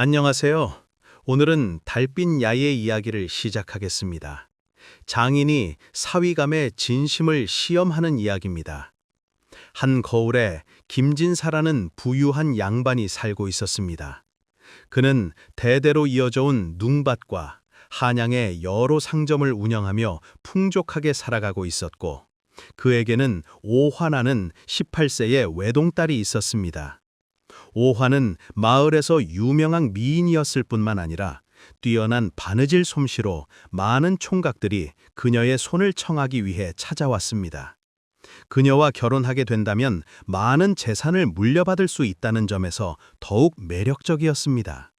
안녕하세요. 오늘은 달빛 야의 이야기를 시작하겠습니다. 장인이 사위감의 진심을 시험하는 이야기입니다. 한 거울에 김진사라는 부유한 양반이 살고 있었습니다. 그는 대대로 이어져 온 눅밭과 한양의 여러 상점을 운영하며 풍족하게 살아가고 있었고, 그에게는 오화라는 18세의 외동딸이 있었습니다. 오화는 마을에서 유명한 미인이었을 뿐만 아니라 뛰어난 바느질 솜씨로 많은 총각들이 그녀의 손을 청하기 위해 찾아왔습니다. 그녀와 결혼하게 된다면 많은 재산을 물려받을 수 있다는 점에서 더욱 매력적이었습니다.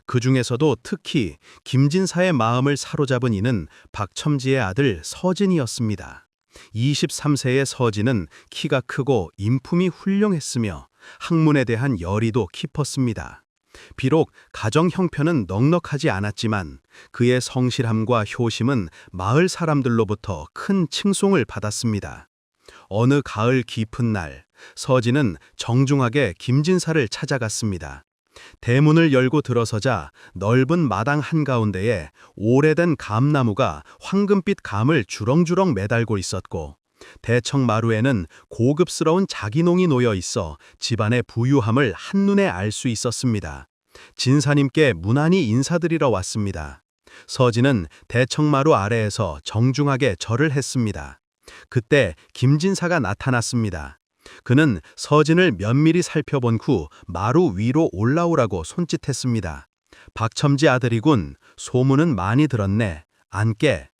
그 중에서도 특히 김진사의 마음을 사로잡은 이는 박첨지의 아들 서진이었습니다. 23세의 서진은 키가 크고 인품이 훌륭했으며 학문에 대한 열의도 깊었습니다. 비록 가정 형편은 넉넉하지 않았지만 그의 성실함과 효심은 마을 사람들로부터 큰 칭송을 받았습니다. 어느 가을 깊은 날, 서진은 정중하게 김진사를 찾아갔습니다. 대문을 열고 들어서자 넓은 마당 한가운데에 오래된 감나무가 황금빛 감을 주렁주렁 매달고 있었고, 대청 마루에는 고급스러운 자기농이 놓여 있어 집안의 부유함을 한눈에 알 수 있었습니다. 진사님께 무난히 인사드리러 왔습니다. 서진은 대청 마루 아래에서 정중하게 절을 했습니다. 그때 김진사가 나타났습니다. 그는 서진을 면밀히 살펴본 후 마루 위로 올라오라고 손짓했습니다. 박첨지 아들이군. 소문은 많이 들었네. 앉게.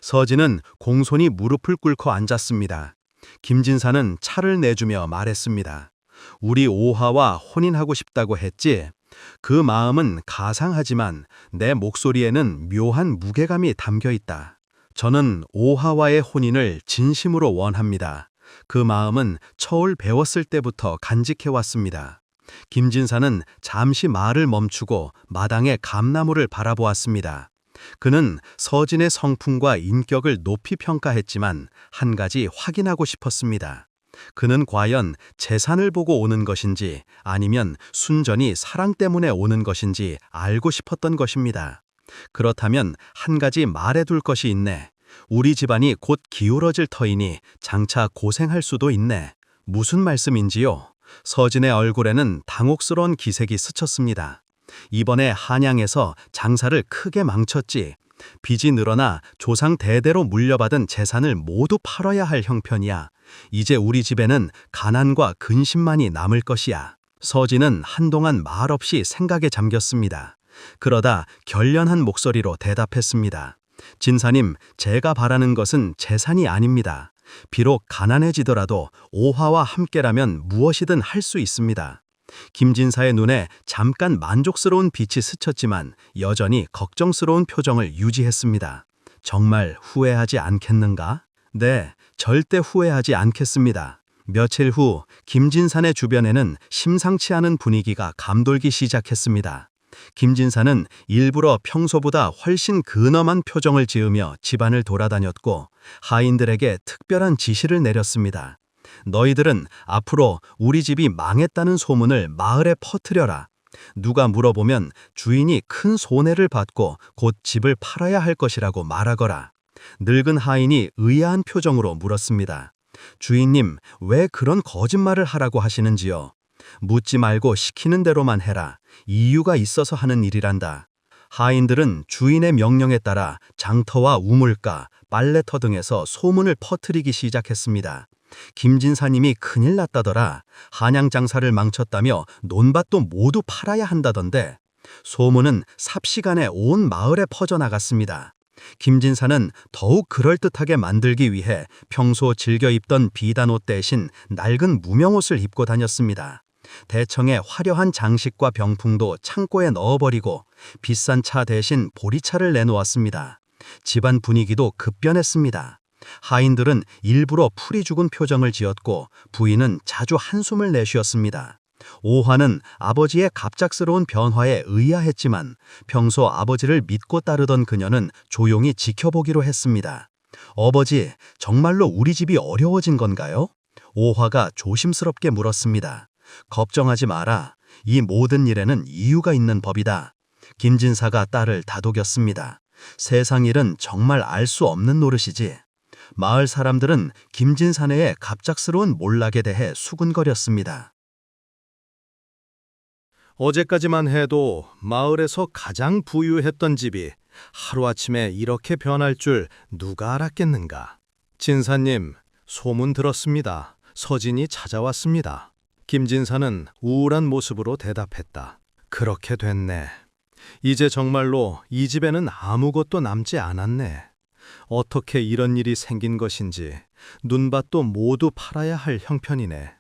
서진은 공손히 무릎을 꿇고 앉았습니다. 김진사는 차를 내주며 말했습니다. 우리 오화와 혼인하고 싶다고 했지? 그 마음은 가상하지만 내 목소리에는 묘한 무게감이 담겨 있다. 저는 오화와의 혼인을 진심으로 원합니다. 그 마음은 처울 배웠을 때부터 간직해왔습니다. 김진사는 잠시 말을 멈추고 마당의 감나무를 바라보았습니다. 그는 서진의 성품과 인격을 높이 평가했지만 한 가지 확인하고 싶었습니다. 그는 과연 재산을 보고 오는 것인지 아니면 순전히 사랑 때문에 오는 것인지 알고 싶었던 것입니다. 그렇다면 한 가지 말해둘 것이 있네. 우리 집안이 곧 기울어질 터이니 장차 고생할 수도 있네. 무슨 말씀인지요? 서진의 얼굴에는 당혹스러운 기색이 스쳤습니다. 이번에 한양에서 장사를 크게 망쳤지. 빚이 늘어나 조상 대대로 물려받은 재산을 모두 팔아야 할 형편이야. 이제 우리 집에는 가난과 근심만이 남을 것이야. 서진은 한동안 말없이 생각에 잠겼습니다. 그러다 결연한 목소리로 대답했습니다. 진사님, 제가 바라는 것은 재산이 아닙니다. 비록 가난해지더라도 오화와 함께라면 무엇이든 할 수 있습니다. 김진사의 눈에 잠깐 만족스러운 빛이 스쳤지만 여전히 걱정스러운 표정을 유지했습니다. 정말 후회하지 않겠는가? 네, 절대 후회하지 않겠습니다. 며칠 후 김진사의 주변에는 심상치 않은 분위기가 감돌기 시작했습니다. 김진사는 일부러 평소보다 훨씬 근엄한 표정을 지으며 집안을 돌아다녔고 하인들에게 특별한 지시를 내렸습니다. 너희들은 앞으로 우리 집이 망했다는 소문을 마을에 퍼뜨려라. 누가 물어보면 주인이 큰 손해를 받고 곧 집을 팔아야 할 것이라고 말하거라. 늙은 하인이 의아한 표정으로 물었습니다. 주인님, 왜 그런 거짓말을 하라고 하시는지요? 묻지 말고 시키는 대로만 해라. 이유가 있어서 하는 일이란다. 하인들은 주인의 명령에 따라 장터와 우물가, 빨래터 등에서 소문을 퍼뜨리기 시작했습니다. 김진사님이 큰일 났다더라. 한양 장사를 망쳤다며 논밭도 모두 팔아야 한다던데. 소문은 삽시간에 온 마을에 퍼져나갔습니다. 김진사는 더욱 그럴듯하게 만들기 위해 평소 즐겨 입던 비단옷 대신 낡은 무명옷을 입고 다녔습니다. 대청의 화려한 장식과 병풍도 창고에 넣어버리고 비싼 차 대신 보리차를 내놓았습니다. 집안 분위기도 급변했습니다. 하인들은 일부러 풀이 죽은 표정을 지었고 부인은 자주 한숨을 내쉬었습니다. 오화는 아버지의 갑작스러운 변화에 의아했지만 평소 아버지를 믿고 따르던 그녀는 조용히 지켜보기로 했습니다. 어버지, 정말로 우리 집이 어려워진 건가요? 오화가 조심스럽게 물었습니다. 걱정하지 마라. 이 모든 일에는 이유가 있는 법이다. 김진사가 딸을 다독였습니다. 세상 일은 정말 알 수 없는 노릇이지. 마을 사람들은 김진사네의 갑작스러운 몰락에 대해 수군거렸습니다. 어제까지만 해도 마을에서 가장 부유했던 집이 하루아침에 이렇게 변할 줄 누가 알았겠는가. 진사님, 소문 들었습니다. 서진이 찾아왔습니다. 김진사는 우울한 모습으로 대답했다. 그렇게 됐네. 이제 정말로 이 집에는 아무것도 남지 않았네. 어떻게 이런 일이 생긴 것인지 눈밭도 모두 팔아야 할 형편이네.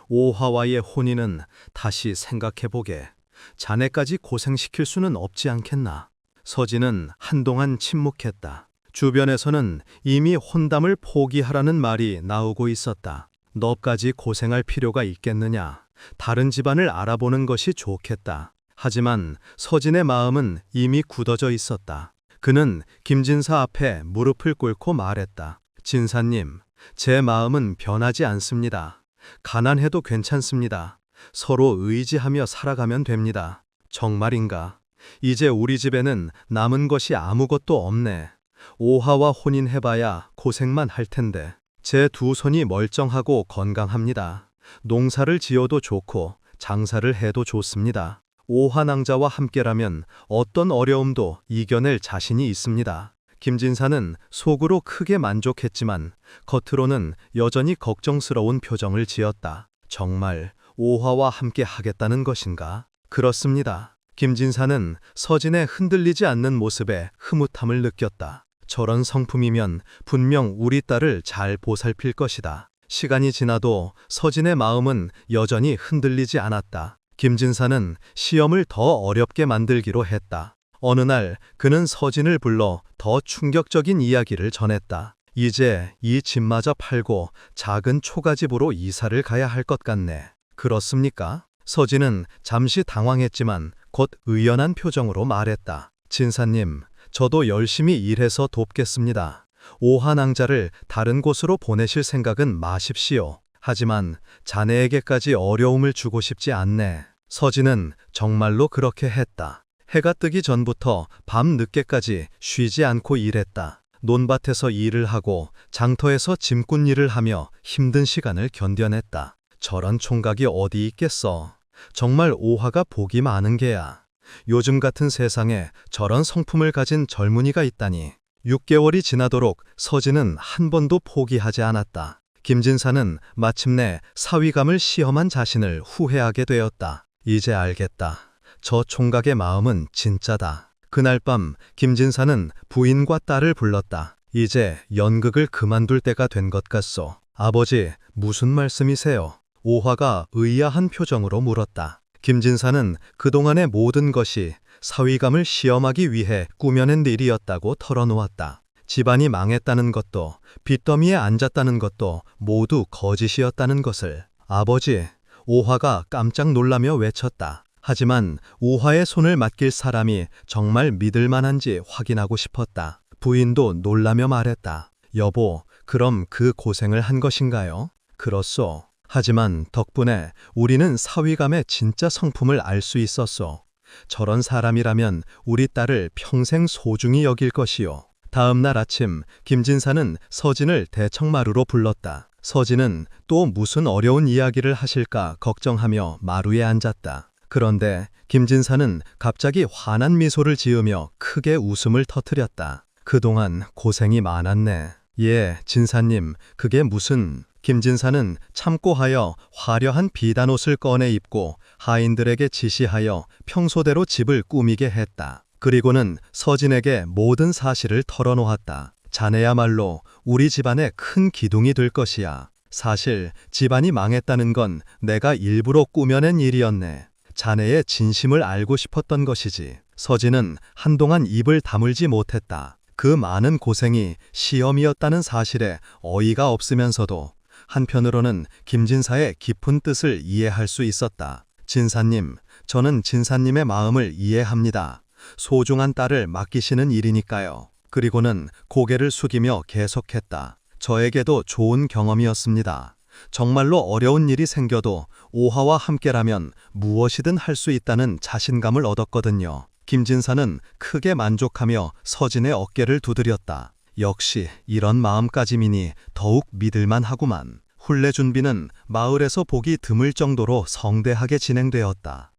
오화와의 혼인은 다시 생각해보게. 자네까지 고생시킬 수는 없지 않겠나. 서진은 한동안 침묵했다. 주변에서는 이미 혼담을 포기하라는 말이 나오고 있었다. 너까지 고생할 필요가 있겠느냐. 다른 집안을 알아보는 것이 좋겠다. 하지만 서진의 마음은 이미 굳어져 있었다. 그는 김진사 앞에 무릎을 꿇고 말했다. 진사님, 제 마음은 변하지 않습니다. 가난해도 괜찮습니다. 서로 의지하며 살아가면 됩니다. 정말인가? 이제 우리 집에는 남은 것이 아무것도 없네. 오하와 혼인해봐야 고생만 할 텐데. 제 두 손이 멀쩡하고 건강합니다. 농사를 지어도 좋고 장사를 해도 좋습니다. 오화낭자와 함께라면 어떤 어려움도 이겨낼 자신이 있습니다. 김진사는 속으로 크게 만족했지만 겉으로는 여전히 걱정스러운 표정을 지었다. 정말 오화와 함께 하겠다는 것인가? 그렇습니다. 김진사는 서진의 흔들리지 않는 모습에 흐뭇함을 느꼈다. 저런 성품이면 분명 우리 딸을 잘 보살필 것이다. 시간이 지나도 서진의 마음은 여전히 흔들리지 않았다. 김진사는 시험을 더 어렵게 만들기로 했다. 어느 날 그는 서진을 불러 더 충격적인 이야기를 전했다. 이제 이 집마저 팔고 작은 초가집으로 이사를 가야 할 것 같네. 그렇습니까? 서진은 잠시 당황했지만 곧 의연한 표정으로 말했다. 진사님, 저도 열심히 일해서 돕겠습니다. 오한왕자를 다른 곳으로 보내실 생각은 마십시오. 하지만 자네에게까지 어려움을 주고 싶지 않네. 서진은 정말로 그렇게 했다. 해가 뜨기 전부터 밤 늦게까지 쉬지 않고 일했다. 논밭에서 일을 하고 장터에서 짐꾼 일을 하며 힘든 시간을 견뎌냈다. 저런 총각이 어디 있겠어. 정말 오화가 복이 많은 게야. 요즘 같은 세상에 저런 성품을 가진 젊은이가 있다니. 6개월이 지나도록 서진은 한 번도 포기하지 않았다. 김진사는 마침내 사위감을 시험한 자신을 후회하게 되었다. 이제 알겠다. 저 총각의 마음은 진짜다. 그날 밤 김진사는 부인과 딸을 불렀다. 이제 연극을 그만둘 때가 된 것 같소. 아버지, 무슨 말씀이세요? 오화가 의아한 표정으로 물었다. 김진사는 그동안의 모든 것이 사위감을 시험하기 위해 꾸며낸 일이었다고 털어놓았다. 집안이 망했다는 것도 빚더미에 앉았다는 것도 모두 거짓이었다는 것을. 아버지, 오화가 깜짝 놀라며 외쳤다. 하지만 오화의 손을 맡길 사람이 정말 믿을 만한지 확인하고 싶었다. 부인도 놀라며 말했다. 여보, 그럼 그 고생을 한 것인가요? 그렇소. 하지만 덕분에 우리는 사위감의 진짜 성품을 알 수 있었소. 저런 사람이라면 우리 딸을 평생 소중히 여길 것이요. 다음 날 아침 김진사는 서진을 대청마루로 불렀다. 서진은 또 무슨 어려운 이야기를 하실까 걱정하며 마루에 앉았다. 그런데 김진사는 갑자기 환한 미소를 지으며 크게 웃음을 터뜨렸다. 그동안 고생이 많았네. 예, 진사님, 그게 무슨... 김진사는 참고하여 화려한 비단옷을 꺼내 입고 하인들에게 지시하여 평소대로 집을 꾸미게 했다. 그리고는 서진에게 모든 사실을 털어놓았다. 자네야말로 우리 집안의 큰 기둥이 될 것이야. 사실 집안이 망했다는 건 내가 일부러 꾸며낸 일이었네. 자네의 진심을 알고 싶었던 것이지. 서진은 한동안 입을 다물지 못했다. 그 많은 고생이 시험이었다는 사실에 어이가 없으면서도 한편으로는 김진사의 깊은 뜻을 이해할 수 있었다. 진사님, 저는 진사님의 마음을 이해합니다. 소중한 딸을 맡기시는 일이니까요. 그리고는 고개를 숙이며 계속했다. 저에게도 좋은 경험이었습니다. 정말로 어려운 일이 생겨도 오화와 함께라면 무엇이든 할 수 있다는 자신감을 얻었거든요. 김진사는 크게 만족하며 서진의 어깨를 두드렸다. 역시 이런 마음가짐이니 더욱 믿을만 하구만. 훈례 준비는 마을에서 보기 드물 정도로 성대하게 진행되었다.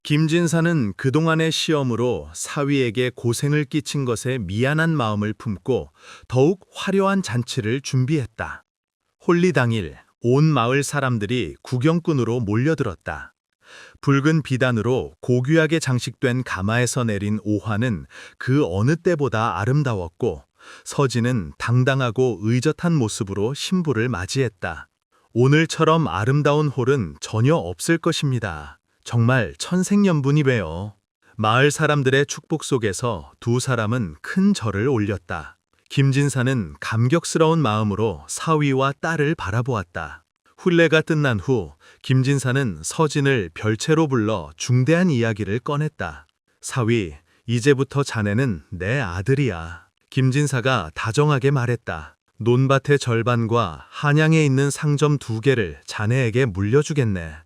김진사는 그동안의 시험으로 사위에게 고생을 끼친 것에 미안한 마음을 품고 더욱 화려한 잔치를 준비했다. 홀리 당일 온 마을 사람들이 구경꾼으로 몰려들었다. 붉은 비단으로 고귀하게 장식된 가마에서 내린 오화는 그 어느 때보다 아름다웠고 서진은 당당하고 의젓한 모습으로 신부를 맞이했다. 오늘처럼 아름다운 홀은 전혀 없을 것입니다. 정말 천생연분이래요. 마을 사람들의 축복 속에서 두 사람은 큰 절을 올렸다. 김진사는 감격스러운 마음으로 사위와 딸을 바라보았다. 훈례가 끝난 후 김진사는 서진을 별채로 불러 중대한 이야기를 꺼냈다. 사위, 이제부터 자네는 내 아들이야. 김진사가 다정하게 말했다. 논밭의 절반과 한양에 있는 상점 2개를 자네에게 물려주겠네.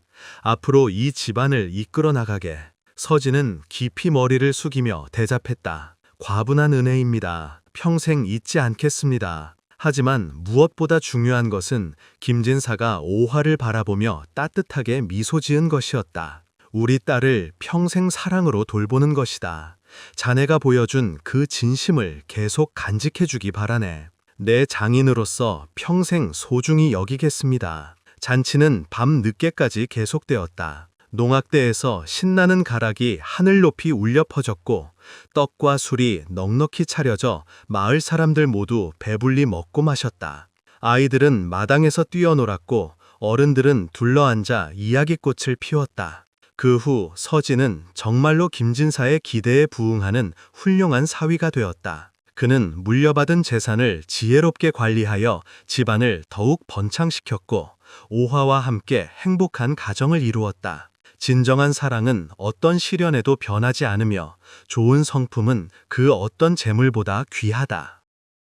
앞으로 이 집안을 이끌어 나가게. 서진은 깊이 머리를 숙이며 대답했다. 과분한 은혜입니다. 평생 잊지 않겠습니다. 하지만 무엇보다 중요한 것은 김진사가 오화를 바라보며 따뜻하게 미소 지은 것이었다. 우리 딸을 평생 사랑으로 돌보는 것이다. 자네가 보여준 그 진심을 계속 간직해주기 바라네. 내 장인으로서 평생 소중히 여기겠습니다. 잔치는 밤 늦게까지 계속되었다. 농악대에서 신나는 가락이 하늘 높이 울려 퍼졌고 떡과 술이 넉넉히 차려져 마을 사람들 모두 배불리 먹고 마셨다. 아이들은 마당에서 뛰어놀았고 어른들은 둘러앉아 이야기꽃을 피웠다. 그 후 서진은 정말로 김진사의 기대에 부응하는 훌륭한 사위가 되었다. 그는 물려받은 재산을 지혜롭게 관리하여 집안을 더욱 번창시켰고 오화와 함께 행복한 가정을 이루었다. 진정한 사랑은 어떤 시련에도 변하지 않으며 좋은 성품은 그 어떤 재물보다 귀하다.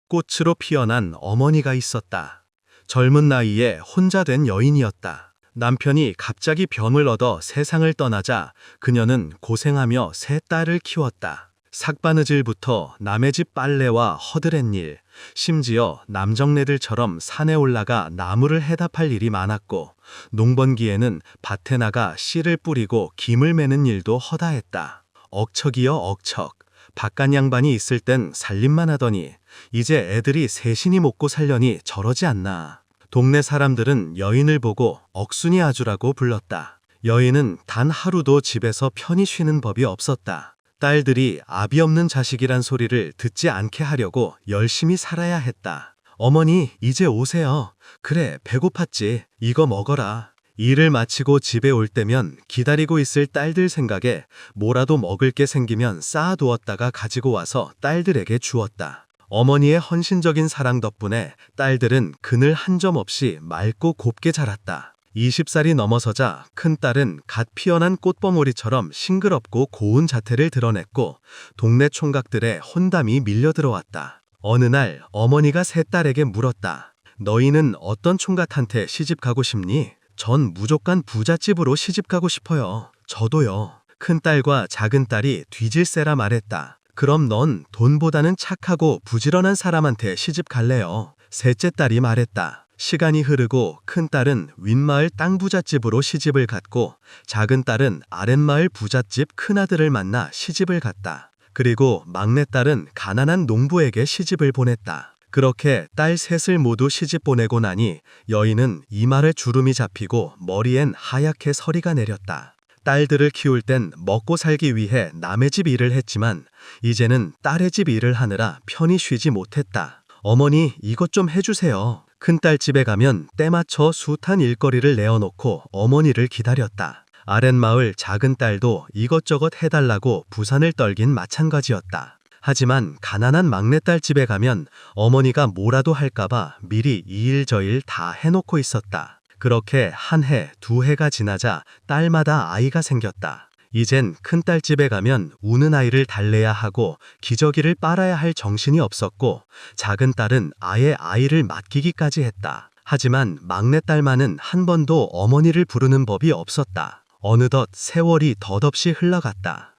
꽃으로 피어난 어머니가 있었다. 젊은 나이에 혼자 된 여인이었다. 남편이 갑자기 병을 얻어 세상을 떠나자 그녀는 고생하며 세 딸을 키웠다. 삭바느질부터 남의 집 빨래와 허드렛일, 심지어 남정네들처럼 산에 올라가 나무를 해답할 일이 많았고 농번기에는 밭에 나가 씨를 뿌리고 김을 매는 일도 허다했다. 억척이여 억척. 바깥 양반이 있을 땐 살림만 하더니 이제 애들이 셋이니 먹고 살려니 저러지 않나. 동네 사람들은 여인을 보고 억순이 아주라고 불렀다. 여인은 단 하루도 집에서 편히 쉬는 법이 없었다. 딸들이 아비 없는 자식이란 소리를 듣지 않게 하려고 열심히 살아야 했다. 어머니, 이제 오세요. 그래, 배고팠지. 이거 먹어라. 일을 마치고 집에 올 때면 기다리고 있을 딸들 생각에 뭐라도 먹을 게 생기면 쌓아두었다가 가지고 와서 딸들에게 주었다. 어머니의 헌신적인 사랑 덕분에 딸들은 그늘 한 점 없이 맑고 곱게 자랐다. 20살이 넘어서자 큰딸은 갓 피어난 꽃봉오리처럼 싱그럽고 고운 자태를 드러냈고 동네 총각들의 혼담이 밀려들어왔다. 어느 날 어머니가 세 딸에게 물었다. 너희는 어떤 총각한테 시집 가고 싶니? 전 무조건 부잣집으로 시집 가고 싶어요. 저도요. 큰딸과 작은딸이 뒤질세라 말했다. 그럼 넌 돈보다는 착하고 부지런한 사람한테 시집 갈래요. 셋째 딸이 말했다. 시간이 흐르고 큰딸은 윗마을 땅부잣집으로 시집을 갔고 작은딸은 아랫마을 부잣집 큰아들을 만나 시집을 갔다. 그리고 막내딸은 가난한 농부에게 시집을 보냈다. 그렇게 딸 셋을 모두 시집 보내고 나니 여인은 이마에 주름이 잡히고 머리엔 하얗게 서리가 내렸다. 딸들을 키울 땐 먹고 살기 위해 남의 집 일을 했지만 이제는 딸의 집 일을 하느라 편히 쉬지 못했다. 어머니, 이것 좀 해주세요. 큰딸 집에 가면 때맞춰 숱한 일거리를 내어놓고 어머니를 기다렸다. 아랫마을 작은딸도 이것저것 해달라고 부산을 떨긴 마찬가지였다. 하지만 가난한 막내딸 집에 가면 어머니가 뭐라도 할까봐 미리 이 일 저 일 다 해놓고 있었다. 그렇게 한 해, 두 해가 지나자 딸마다 아이가 생겼다. 이젠 큰딸 집에 가면 우는 아이를 달래야 하고 기저귀를 빨아야 할 정신이 없었고 작은 딸은 아예 아이를 맡기기까지 했다. 하지만 막내딸만은 한 번도 어머니를 부르는 법이 없었다. 어느덧 세월이 덧없이 흘러갔다.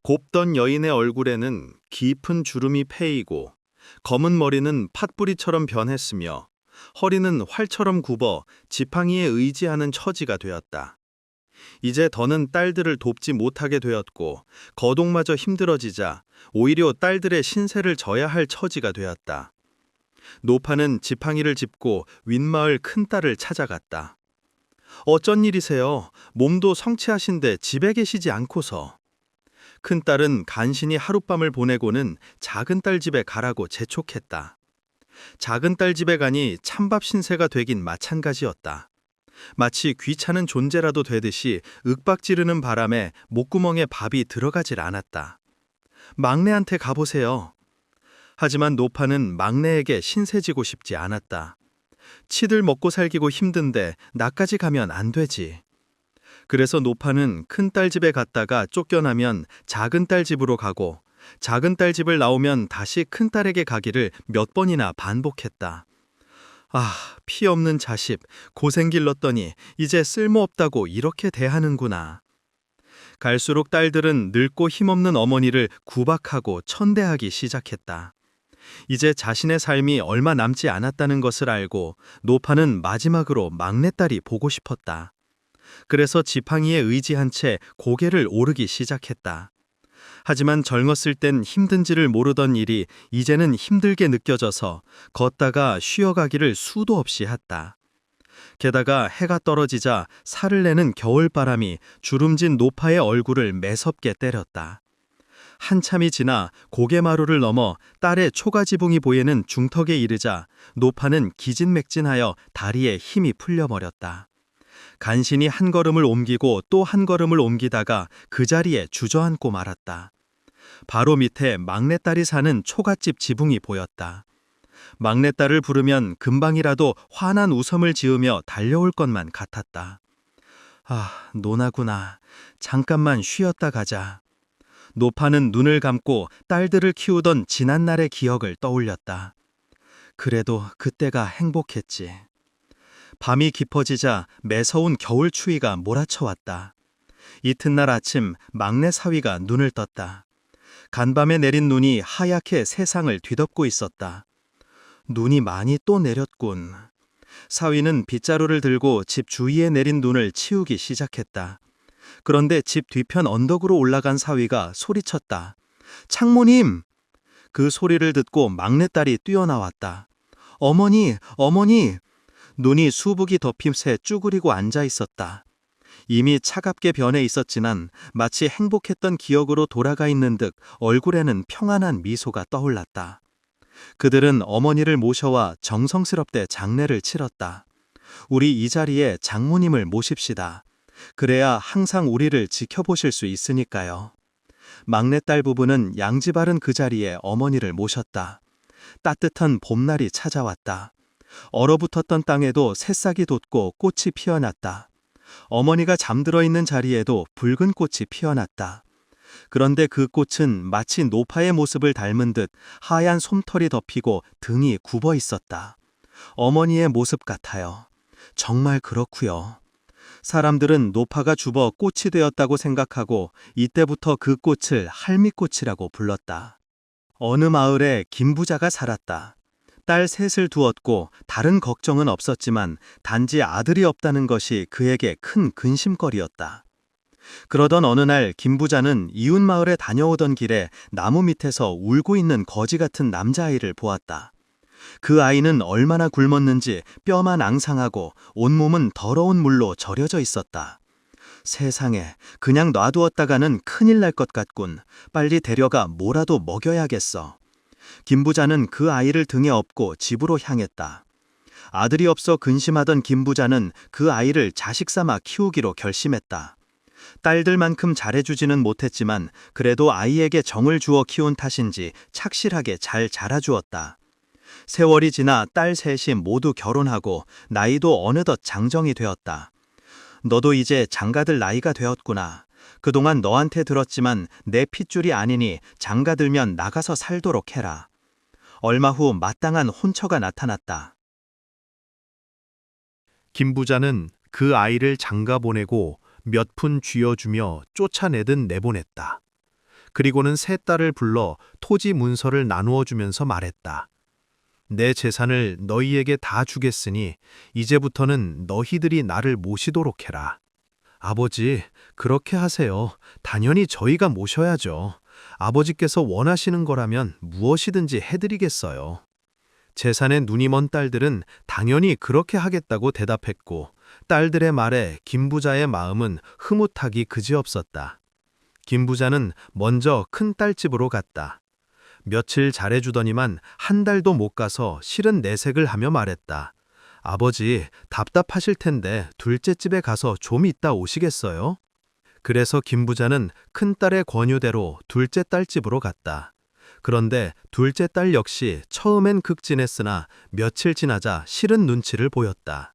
곱던 여인의 얼굴에는 깊은 주름이 패이고 검은 머리는 팥뿌리처럼 변했으며 허리는 활처럼 굽어 지팡이에 의지하는 처지가 되었다. 이제 더는 딸들을 돕지 못하게 되었고 거동마저 힘들어지자 오히려 딸들의 신세를 져야 할 처지가 되었다. 노파는 지팡이를 짚고 윗마을 큰딸을 찾아갔다. 어쩐 일이세요? 몸도 성취하신데 집에 계시지 않고서. 큰딸은 간신히 하룻밤을 보내고는 작은딸 집에 가라고 재촉했다. 작은딸 집에 가니 찬밥 신세가 되긴 마찬가지였다. 마치 귀찮은 존재라도 되듯이 윽박지르는 바람에 목구멍에 밥이 들어가질 않았다. 막내한테 가보세요. 하지만 노파는 막내에게 신세지고 싶지 않았다. 치들 먹고 살기고 힘든데 나까지 가면 안 되지. 그래서 노파는 큰딸 집에 갔다가 쫓겨나면 작은딸 집으로 가고 작은딸 집을 나오면 다시 큰딸에게 가기를 몇 번이나 반복했다. 아, 피 없는 자식, 고생 길렀더니 이제 쓸모없다고 이렇게 대하는구나. 갈수록 딸들은 늙고 힘없는 어머니를 구박하고 천대하기 시작했다. 이제 자신의 삶이 얼마 남지 않았다는 것을 알고 노파는 마지막으로 막내딸이 보고 싶었다. 그래서 지팡이에 의지한 채 고개를 오르기 시작했다. 하지만 젊었을 땐 힘든지를 모르던 일이 이제는 힘들게 느껴져서 걷다가 쉬어가기를 수도 없이 했다. 게다가 해가 떨어지자 살을 내는 겨울바람이 주름진 노파의 얼굴을 매섭게 때렸다. 한참이 지나 고개마루를 넘어 딸의 초가지붕이 보이는 중턱에 이르자 노파는 기진맥진하여 다리에 힘이 풀려버렸다. 간신히 한 걸음을 옮기고 또 한 걸음을 옮기다가 그 자리에 주저앉고 말았다. 바로 밑에 막내딸이 사는 초가집 지붕이 보였다. 막내딸을 부르면 금방이라도 환한 웃음을 지으며 달려올 것만 같았다. 아, 노나구나. 잠깐만 쉬었다 가자. 노파는 눈을 감고 딸들을 키우던 지난날의 기억을 떠올렸다. 그래도 그때가 행복했지. 밤이 깊어지자 매서운 겨울 추위가 몰아쳐왔다. 이튿날 아침 막내 사위가 눈을 떴다. 간밤에 내린 눈이 하얗게 세상을 뒤덮고 있었다. 눈이 많이 또 내렸군. 사위는 빗자루를 들고 집 주위에 내린 눈을 치우기 시작했다. 그런데 집 뒤편 언덕으로 올라간 사위가 소리쳤다. 장모님! 그 소리를 듣고 막내딸이 뛰어나왔다. 어머니, 어머니! 눈이 수북이 덮인 채 쭈그리고 앉아 있었다. 이미 차갑게 변해 있었지만 마치 행복했던 기억으로 돌아가 있는 듯 얼굴에는 평안한 미소가 떠올랐다. 그들은 어머니를 모셔와 정성스럽게 장례를 치렀다. 우리 이 자리에 장모님을 모십시다. 그래야 항상 우리를 지켜보실 수 있으니까요. 막내딸 부부는 양지바른 그 자리에 어머니를 모셨다. 따뜻한 봄날이 찾아왔다. 얼어붙었던 땅에도 새싹이 돋고 꽃이 피어났다. 어머니가 잠들어 있는 자리에도 붉은 꽃이 피어났다. 그런데 그 꽃은 마치 노파의 모습을 닮은 듯 하얀 솜털이 덮이고 등이 굽어 있었다. 어머니의 모습 같아요. 정말 그렇고요. 사람들은 노파가 죽어 꽃이 되었다고 생각하고 이때부터 그 꽃을 할미꽃이라고 불렀다. 어느 마을에 김부자가 살았다. 딸 셋을 두었고 다른 걱정은 없었지만 단지 아들이 없다는 것이 그에게 큰 근심거리였다. 그러던 어느 날 김부자는 이웃 마을에 다녀오던 길에 나무 밑에서 울고 있는 거지 같은 남자아이를 보았다. 그 아이는 얼마나 굶었는지 뼈만 앙상하고 온몸은 더러운 물로 절여져 있었다. 세상에, 그냥 놔두었다가는 큰일 날 것 같군. 빨리 데려가 뭐라도 먹여야겠어. 김부자는 그 아이를 등에 업고 집으로 향했다. 아들이 없어 근심하던 김부자는 그 아이를 자식 삼아 키우기로 결심했다. 딸들만큼 잘해주지는 못했지만 그래도 아이에게 정을 주어 키운 탓인지 착실하게 잘 자라주었다. 세월이 지나 딸 셋이 모두 결혼하고 나이도 어느덧 장정이 되었다. 너도 이제 장가들 나이가 되었구나. 그동안 너한테 들었지만 내 핏줄이 아니니 장가들면 나가서 살도록 해라. 얼마 후 마땅한 혼처가 나타났다. 김 부자는 그 아이를 장가 보내고 몇 푼 쥐어주며 쫓아내듯 내보냈다. 그리고는 세 딸을 불러 토지 문서를 나누어 주면서 말했다. 내 재산을 너희에게 다 주겠으니 이제부터는 너희들이 나를 모시도록 해라. 아버지, 그렇게 하세요. 당연히 저희가 모셔야죠. 아버지께서 원하시는 거라면 무엇이든지 해드리겠어요. 재산에 눈이 먼 딸들은 당연히 그렇게 하겠다고 대답했고, 딸들의 말에 김 부자의 마음은 흐뭇하기 그지없었다. 김 부자는 먼저 큰 딸 집으로 갔다. 며칠 잘해주더니만 한 달도 못 가서 싫은 내색을 하며 말했다. 아버지, 답답하실 텐데 둘째 집에 가서 좀 있다 오시겠어요? 그래서 김 부자는 큰딸의 권유대로 둘째 딸 집으로 갔다. 그런데 둘째 딸 역시 처음엔 극진했으나 며칠 지나자 싫은 눈치를 보였다.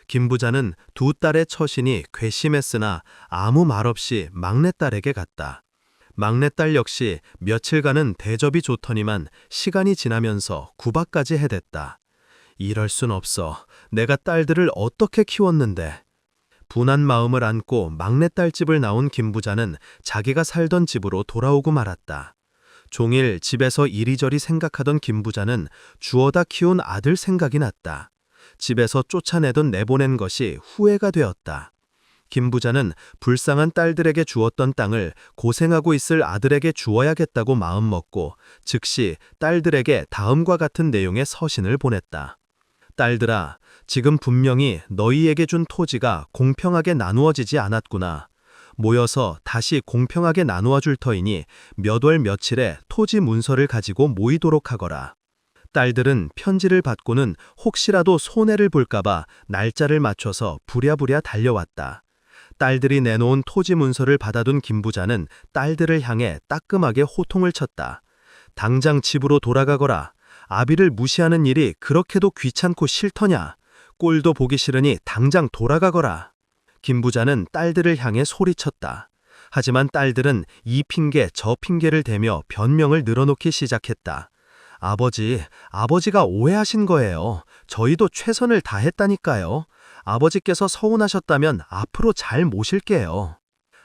김 부자는 두 딸의 처신이 괘씸했으나 아무 말 없이 막내딸에게 갔다. 막내딸 역시 며칠간은 대접이 좋더니만 시간이 지나면서 구박까지 해댔다. 이럴 순 없어. 내가 딸들을 어떻게 키웠는데. 분한 마음을 안고 막내딸 집을 나온 김 부자는 자기가 살던 집으로 돌아오고 말았다. 종일 집에서 이리저리 생각하던 김 부자는 주워다 키운 아들 생각이 났다. 집에서 쫓아내던 내보낸 것이 후회가 되었다. 김 부자는 불쌍한 딸들에게 주었던 땅을 고생하고 있을 아들에게 주어야겠다고 마음먹고 즉시 딸들에게 다음과 같은 내용의 서신을 보냈다. 딸들아, 지금 분명히 너희에게 준 토지가 공평하게 나누어지지 않았구나. 모여서 다시 공평하게 나누어 줄 터이니 몇 월 며칠에 토지 문서를 가지고 모이도록 하거라. 딸들은 편지를 받고는 혹시라도 손해를 볼까봐 날짜를 맞춰서 부랴부랴 달려왔다. 딸들이 내놓은 토지 문서를 받아둔 김 부자는 딸들을 향해 따끔하게 호통을 쳤다. 당장 집으로 돌아가거라. 아비를 무시하는 일이 그렇게도 귀찮고 싫더냐. 꼴도 보기 싫으니 당장 돌아가거라. 김 부자는 딸들을 향해 소리쳤다. 하지만 딸들은 이 핑계 저 핑계를 대며 변명을 늘어놓기 시작했다. 아버지가 오해하신 거예요. 저희도 최선을 다했다니까요. 아버지께서 서운하셨다면 앞으로 잘 모실게요.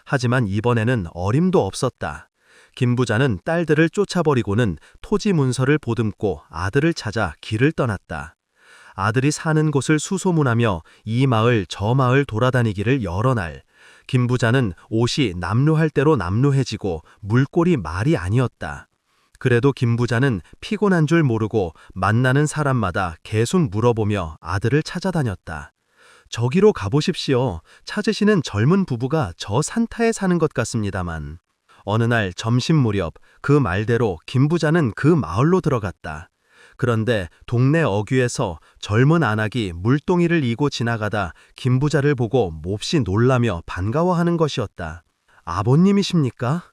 하지만 이번에는 어림도 없었다. 김 부자는 딸들을 쫓아버리고는 토지 문서를 보듬고 아들을 찾아 길을 떠났다. 아들이 사는 곳을 수소문하며 이 마을 저 마을 돌아다니기를 여러 날. 김 부자는 옷이 남루할 대로 남루해지고 물꼴이 말이 아니었다. 그래도 김 부자는 피곤한 줄 모르고 만나는 사람마다 계속 물어보며 아들을 찾아다녔다. 저기로 가보십시오. 찾으시는 젊은 부부가 저 산타에 사는 것 같습니다만. 어느 날 점심 무렵 그 말대로 김 부자는 그 마을로 들어갔다. 그런데 동네 어귀에서 젊은 아낙이 물동이를 이고 지나가다 김 부자를 보고 몹시 놀라며 반가워하는 것이었다. 아버님이십니까?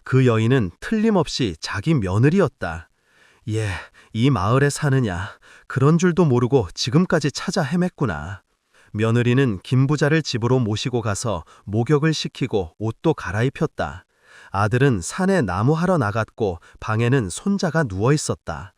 그 여인은 틀림없이 자기 며느리였다. 예, 이 마을에 사느냐. 그런 줄도 모르고 지금까지 찾아 헤맸구나. 며느리는 김 부자를 집으로 모시고 가서 목욕을 시키고 옷도 갈아입혔다. 아들은 산에 나무하러 나갔고 방에는 손자가 누워 있었다.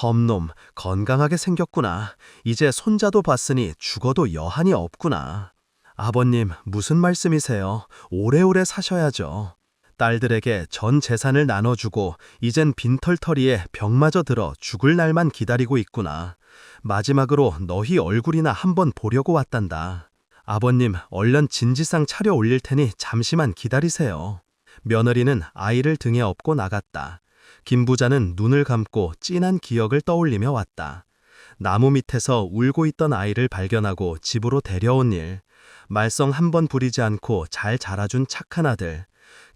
험놈, 건강하게 생겼구나. 이제 손자도 봤으니 죽어도 여한이 없구나. 아버님, 무슨 말씀이세요? 오래오래 사셔야죠. 딸들에게 전 재산을 나눠주고 이젠 빈털터리에 병마저 들어 죽을 날만 기다리고 있구나. 마지막으로 너희 얼굴이나 한번 보려고 왔단다. 아버님, 얼른 진지상 차려 올릴 테니 잠시만 기다리세요. 며느리는 아이를 등에 업고 나갔다. 김 부자는 눈을 감고 진한 기억을 떠올리며 왔다. 나무 밑에서 울고 있던 아이를 발견하고 집으로 데려온 일. 말썽 한 번 부리지 않고 잘 자라준 착한 아들.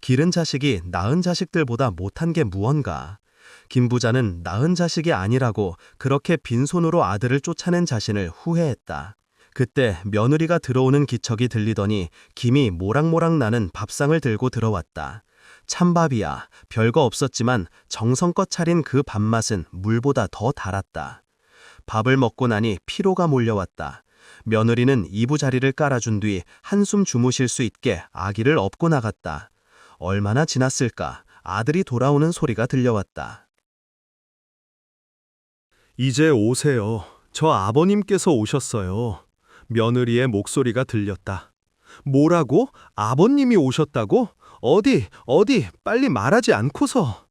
기른 자식이 낳은 자식들보다 못한 게 무언가. 김 부자는 낳은 자식이 아니라고 그렇게 빈손으로 아들을 쫓아낸 자신을 후회했다. 그때 며느리가 들어오는 기척이 들리더니 김이 모락모락 나는 밥상을 들고 들어왔다. 찬밥이야. 별거 없었지만 정성껏 차린 그 밥맛은 물보다 더 달았다. 밥을 먹고 나니 피로가 몰려왔다. 며느리는 이부자리를 깔아준 뒤 한숨 주무실 수 있게 아기를 업고 나갔다. 얼마나 지났을까? 아들이 돌아오는 소리가 들려왔다. 이제 오세요. 저 아버님께서 오셨어요. 며느리의 목소리가 들렸다. 뭐라고? 아버님이 오셨다고? 어디, 빨리 말하지 않고서.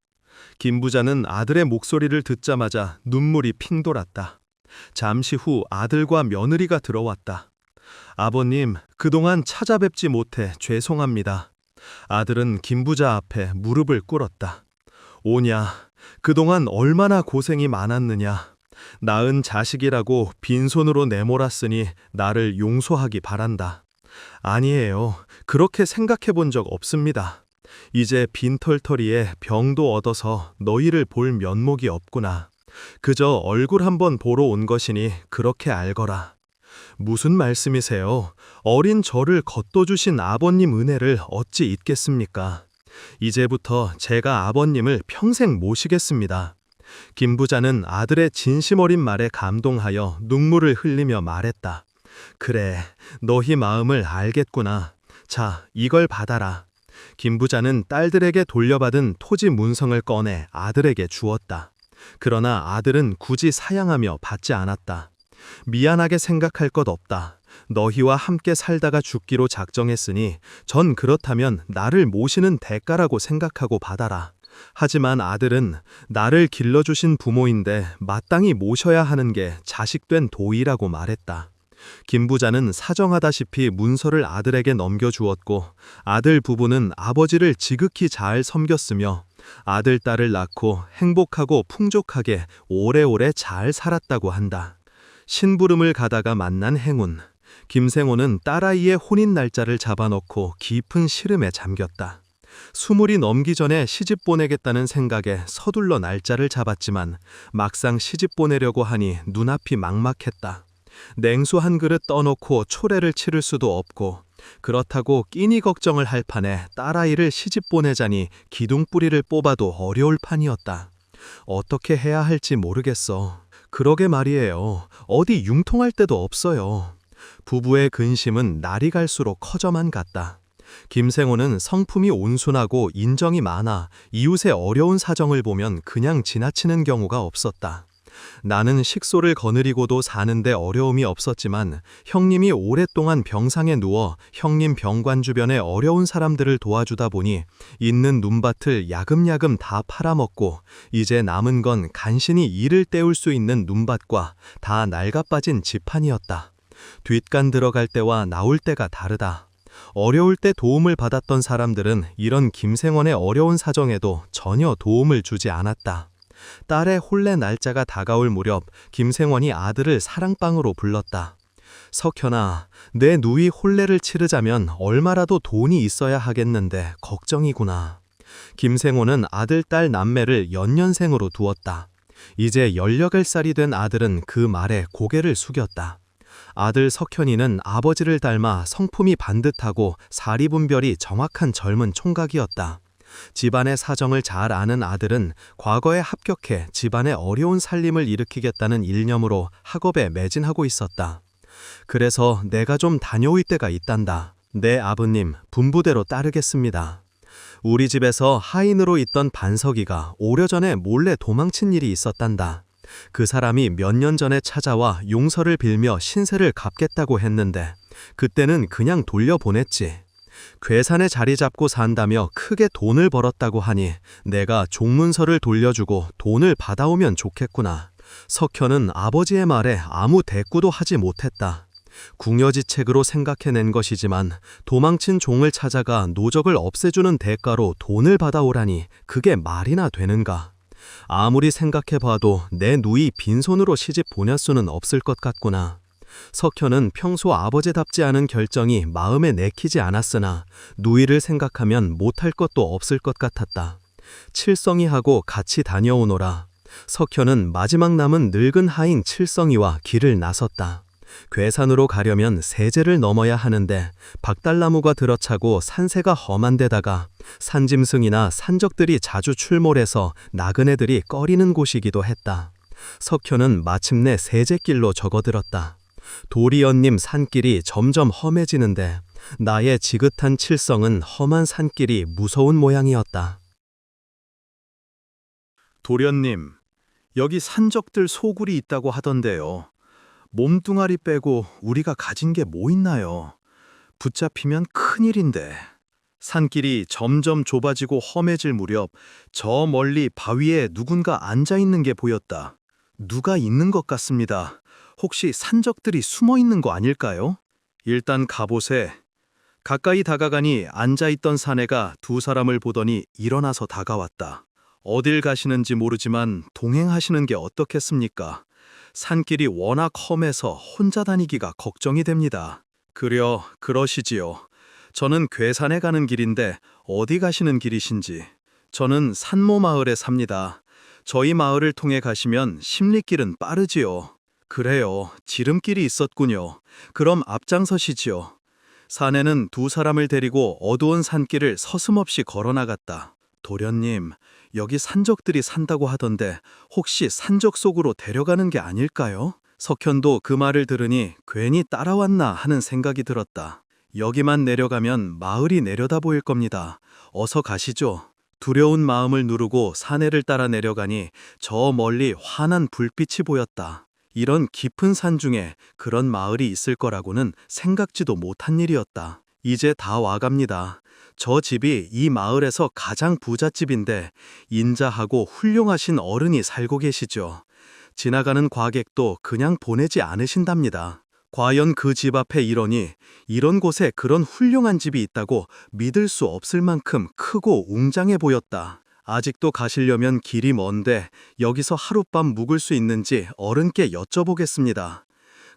김 부자는 아들의 목소리를 듣자마자 눈물이 핑 돌았다. 잠시 후 아들과 며느리가 들어왔다. 아버님, 그동안 찾아뵙지 못해 죄송합니다. 아들은 김 부자 앞에 무릎을 꿇었다. 오냐, 그동안 얼마나 고생이 많았느냐. 낳은 자식이라고 빈손으로 내몰았으니 나를 용서하기 바란다. 아니에요. 그렇게 생각해 본 적 없습니다. 이제 빈털터리에 병도 얻어서 너희를 볼 면목이 없구나. 그저 얼굴 한번 보러 온 것이니 그렇게 알거라. 무슨 말씀이세요? 어린 저를 거둬주신 아버님 은혜를 어찌 잊겠습니까? 이제부터 제가 아버님을 평생 모시겠습니다. 김 부자는 아들의 진심 어린 말에 감동하여 눈물을 흘리며 말했다. 그래, 너희 마음을 알겠구나. 자, 이걸 받아라. 김 부자는 딸들에게 돌려받은 토지 문성을 꺼내 아들에게 주었다. 그러나 아들은 굳이 사양하며 받지 않았다. 미안하게 생각할 것 없다. 너희와 함께 살다가 죽기로 작정했으니 전 그렇다면 나를 모시는 대가라고 생각하고 받아라. 하지만 아들은 나를 길러주신 부모인데 마땅히 모셔야 하는 게 자식된 도의라고 말했다. 김 부자는 사정하다시피 문서를 아들에게 넘겨주었고 아들 부부는 아버지를 지극히 잘 섬겼으며 아들, 딸을 낳고 행복하고 풍족하게 오래오래 잘 살았다고 한다. 심부름을 가다가 만난 행운. 김생호는 딸아이의 혼인 날짜를 잡아놓고 깊은 시름에 잠겼다. 20이 넘기 전에 시집 보내겠다는 생각에 서둘러 날짜를 잡았지만 막상 시집 보내려고 하니 눈앞이 막막했다. 냉수 한 그릇 떠놓고 초래를 치를 수도 없고 그렇다고 끼니 걱정을 할 판에 딸아이를 시집 보내자니 기둥뿌리를 뽑아도 어려울 판이었다. 어떻게 해야 할지 모르겠어. 그러게 말이에요. 어디 융통할 데도 없어요. 부부의 근심은 날이 갈수록 커져만 갔다. 김생호는 성품이 온순하고 인정이 많아 이웃의 어려운 사정을 보면 그냥 지나치는 경우가 없었다. 나는 식소를 거느리고도 사는데 어려움이 없었지만 형님이 오랫동안 병상에 누워 형님 병관 주변의 어려운 사람들을 도와주다 보니 있는 눈밭을 야금야금 다 팔아먹고 이제 남은 건 간신히 이를 때울 수 있는 눈밭과 다 낡아빠진 지판이었다. 뒷간 들어갈 때와 나올 때가 다르다. 어려울 때 도움을 받았던 사람들은 이런 김생원의 어려운 사정에도 전혀 도움을 주지 않았다. 딸의 혼례 날짜가 다가올 무렵 김생원이 아들을 사랑방으로 불렀다. 석현아, 내 누이 혼례를 치르자면 얼마라도 돈이 있어야 하겠는데 걱정이구나. 김생호는 아들, 딸, 남매를 연년생으로 두었다. 이제 18살이 된 아들은 그 말에 고개를 숙였다. 아들 석현이는 아버지를 닮아 성품이 반듯하고 사리분별이 정확한 젊은 총각이었다. 집안의 사정을 잘 아는 아들은 과거에 합격해 집안의 어려운 살림을 일으키겠다는 일념으로 학업에 매진하고 있었다. 그래서 내가 좀 다녀올 때가 있단다. 네, 아버님, 분부대로 따르겠습니다. 우리 집에서 하인으로 있던 반석이가 오래전에 몰래 도망친 일이 있었단다. 그 사람이 몇 년 전에 찾아와 용서를 빌며 신세를 갚겠다고 했는데 그때는 그냥 돌려보냈지. 괴산에 자리 잡고 산다며 크게 돈을 벌었다고 하니 내가 종문서를 돌려주고 돈을 받아오면 좋겠구나. 석현은 아버지의 말에 아무 대꾸도 하지 못했다. 궁여지책으로 생각해낸 것이지만 도망친 종을 찾아가 노적을 없애주는 대가로 돈을 받아오라니 그게 말이나 되는가. 아무리 생각해봐도 내 누이 빈손으로 시집 보낼 수는 없을 것 같구나. 석현은 평소 아버지답지 않은 결정이 마음에 내키지 않았으나 누이를 생각하면 못할 것도 없을 것 같았다. 칠성이하고 같이 다녀오노라. 석현은 마지막 남은 늙은 하인 칠성이와 길을 나섰다. 괴산으로 가려면 세제를 넘어야 하는데 박달나무가 들어차고 산세가 험한 데다가 산짐승이나 산적들이 자주 출몰해서 나그네들이 꺼리는 곳이기도 했다. 석현은 마침내 세제길로 접어들었다. 도리언님 산길이 점점 험해지는데 나의 지긋한 칠성은 험한 산길이 무서운 모양이었다. 도련님, 여기 산적들 소굴이 있다고 하던데요. 몸뚱아리 빼고 우리가 가진 게 뭐 있나요? 붙잡히면 큰일인데. 산길이 점점 좁아지고 험해질 무렵 저 멀리 바위에 누군가 앉아 있는 게 보였다. 누가 있는 것 같습니다. 혹시 산적들이 숨어 있는 거 아닐까요? 일단 가보세. 가까이 다가가니 앉아있던 사내가 두 사람을 보더니 일어나서 다가왔다. 어딜 가시는지 모르지만 동행하시는 게 어떻겠습니까? 산길이 워낙 험해서 혼자 다니기가 걱정이 됩니다. 그러시지요. 저는 괴산에 가는 길인데 어디 가시는 길이신지. 저는 산모 마을에 삽니다. 저희 마을을 통해 가시면 십리길은 빠르지요. 그래요. 지름길이 있었군요. 그럼 앞장서시지요. 사내는 두 사람을 데리고 어두운 산길을 서슴없이 걸어나갔다. 도련님, 여기 산적들이 산다고 하던데 혹시 산적 속으로 데려가는 게 아닐까요? 석현도 그 말을 들으니 괜히 따라왔나 하는 생각이 들었다. 여기만 내려가면 마을이 내려다 보일 겁니다. 어서 가시죠. 두려운 마음을 누르고 사내를 따라 내려가니 저 멀리 환한 불빛이 보였다. 이런 깊은 산 중에 그런 마을이 있을 거라고는 생각지도 못한 일이었다. 이제 다 와갑니다. 저 집이 이 마을에서 가장 부잣집인데 인자하고 훌륭하신 어른이 살고 계시죠. 지나가는 과객도 그냥 보내지 않으신답니다. 과연 그 집 앞에 이러니 이런 곳에 그런 훌륭한 집이 있다고 믿을 수 없을 만큼 크고 웅장해 보였다. 아직도 가시려면 길이 먼데 여기서 하룻밤 묵을 수 있는지 어른께 여쭤보겠습니다.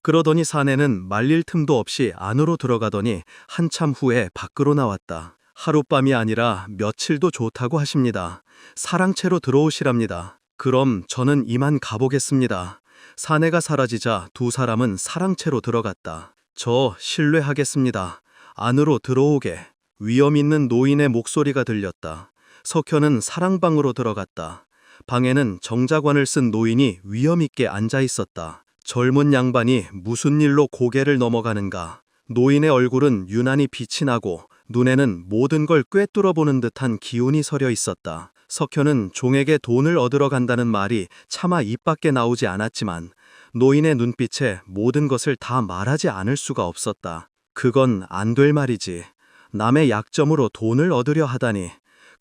그러더니 사내는 말릴 틈도 없이 안으로 들어가더니 한참 후에 밖으로 나왔다. 하룻밤이 아니라 며칠도 좋다고 하십니다. 사랑채로 들어오시랍니다. 그럼 저는 이만 가보겠습니다. 사내가 사라지자 두 사람은 사랑채로 들어갔다. 저 실례하겠습니다. 안으로 들어오게. 위험 있는 노인의 목소리가 들렸다. 석현은 사랑방으로 들어갔다. 방에는 정자관을 쓴 노인이 위험 있게 앉아 있었다. 젊은 양반이 무슨 일로 고개를 넘어가는가. 노인의 얼굴은 유난히 빛이 나고 눈에는 모든 걸 꿰뚫어 보는 듯한 기운이 서려 있었다. 석현은 종에게 돈을 얻으러 간다는 말이 차마 입 밖에 나오지 않았지만 노인의 눈빛에 모든 것을 다 말하지 않을 수가 없었다. 그건 안 될 말이지. 남의 약점으로 돈을 얻으려 하다니.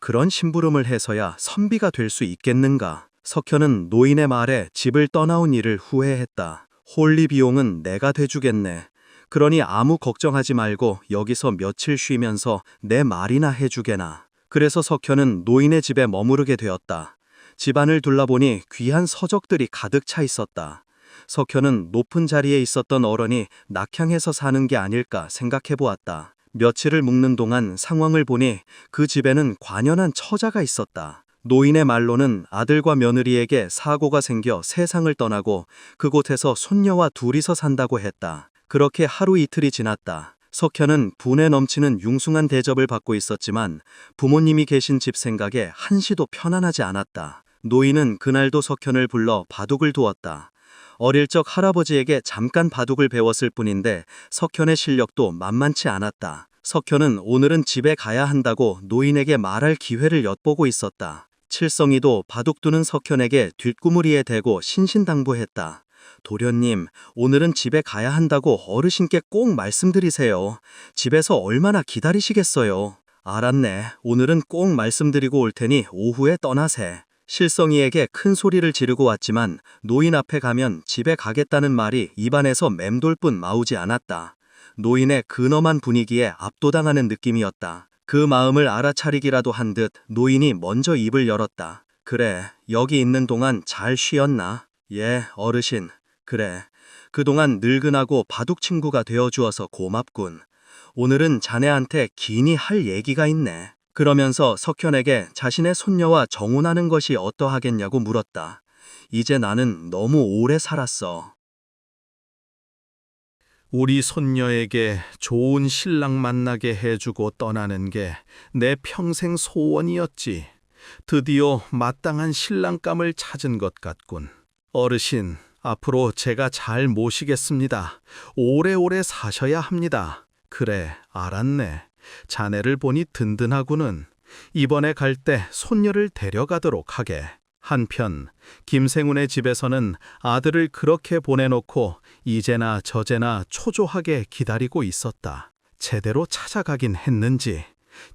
그런 심부름을 해서야 선비가 될 수 있겠는가. 석현은 노인의 말에 집을 떠나온 일을 후회했다. 홀리 비용은 내가 대주겠네. 그러니 아무 걱정하지 말고 여기서 며칠 쉬면서 내 말이나 해주게나. 그래서 석현은 노인의 집에 머무르게 되었다. 집안을 둘러보니 귀한 서적들이 가득 차 있었다. 석현은 높은 자리에 있었던 어른이 낙향해서 사는 게 아닐까 생각해 보았다. 며칠을 묵는 동안 상황을 보니 그 집에는 관연한 처자가 있었다. 노인의 말로는 아들과 며느리에게 사고가 생겨 세상을 떠나고 그곳에서 손녀와 둘이서 산다고 했다. 그렇게 하루 이틀이 지났다. 석현은 분에 넘치는 융숭한 대접을 받고 있었지만 부모님이 계신 집 생각에 한시도 편안하지 않았다. 노인은 그날도 석현을 불러 바둑을 두었다. 어릴 적 할아버지에게 잠깐 바둑을 배웠을 뿐인데 석현의 실력도 만만치 않았다. 석현은 오늘은 집에 가야 한다고 노인에게 말할 기회를 엿보고 있었다. 칠성이도 바둑 두는 석현에게 뒷구무리에 대고 신신당부했다. 도련님, 오늘은 집에 가야 한다고 어르신께 꼭 말씀드리세요. 집에서 얼마나 기다리시겠어요. 알았네. 오늘은 꼭 말씀드리고 올 테니 오후에 떠나세. 실성이에게 큰 소리를 지르고 왔지만 노인 앞에 가면 집에 가겠다는 말이 입안에서 맴돌 뿐 마우지 않았다. 노인의 근엄한 분위기에 압도당하는 느낌이었다. 그 마음을 알아차리기라도 한 듯 노인이 먼저 입을 열었다. 그래, 여기 있는 동안 잘 쉬었나? 예, 어르신. 그래, 그동안 늙은하고 바둑 친구가 되어주어서 고맙군. 오늘은 자네한테 긴히 할 얘기가 있네. 그러면서 석현에게 자신의 손녀와 정혼하는 것이 어떠하겠냐고 물었다. 이제 나는 너무 오래 살았어. 우리 손녀에게 좋은 신랑 만나게 해주고 떠나는 게 내 평생 소원이었지. 드디어 마땅한 신랑감을 찾은 것 같군. 어르신, 앞으로 제가 잘 모시겠습니다. 오래오래 사셔야 합니다. 그래, 알았네. 자네를 보니 든든하구는. 이번에 갈 때 손녀를 데려가도록 하게. 한편 김생훈의 집에서는 아들을 그렇게 보내놓고 이제나 저제나 초조하게 기다리고 있었다. 제대로 찾아가긴 했는지,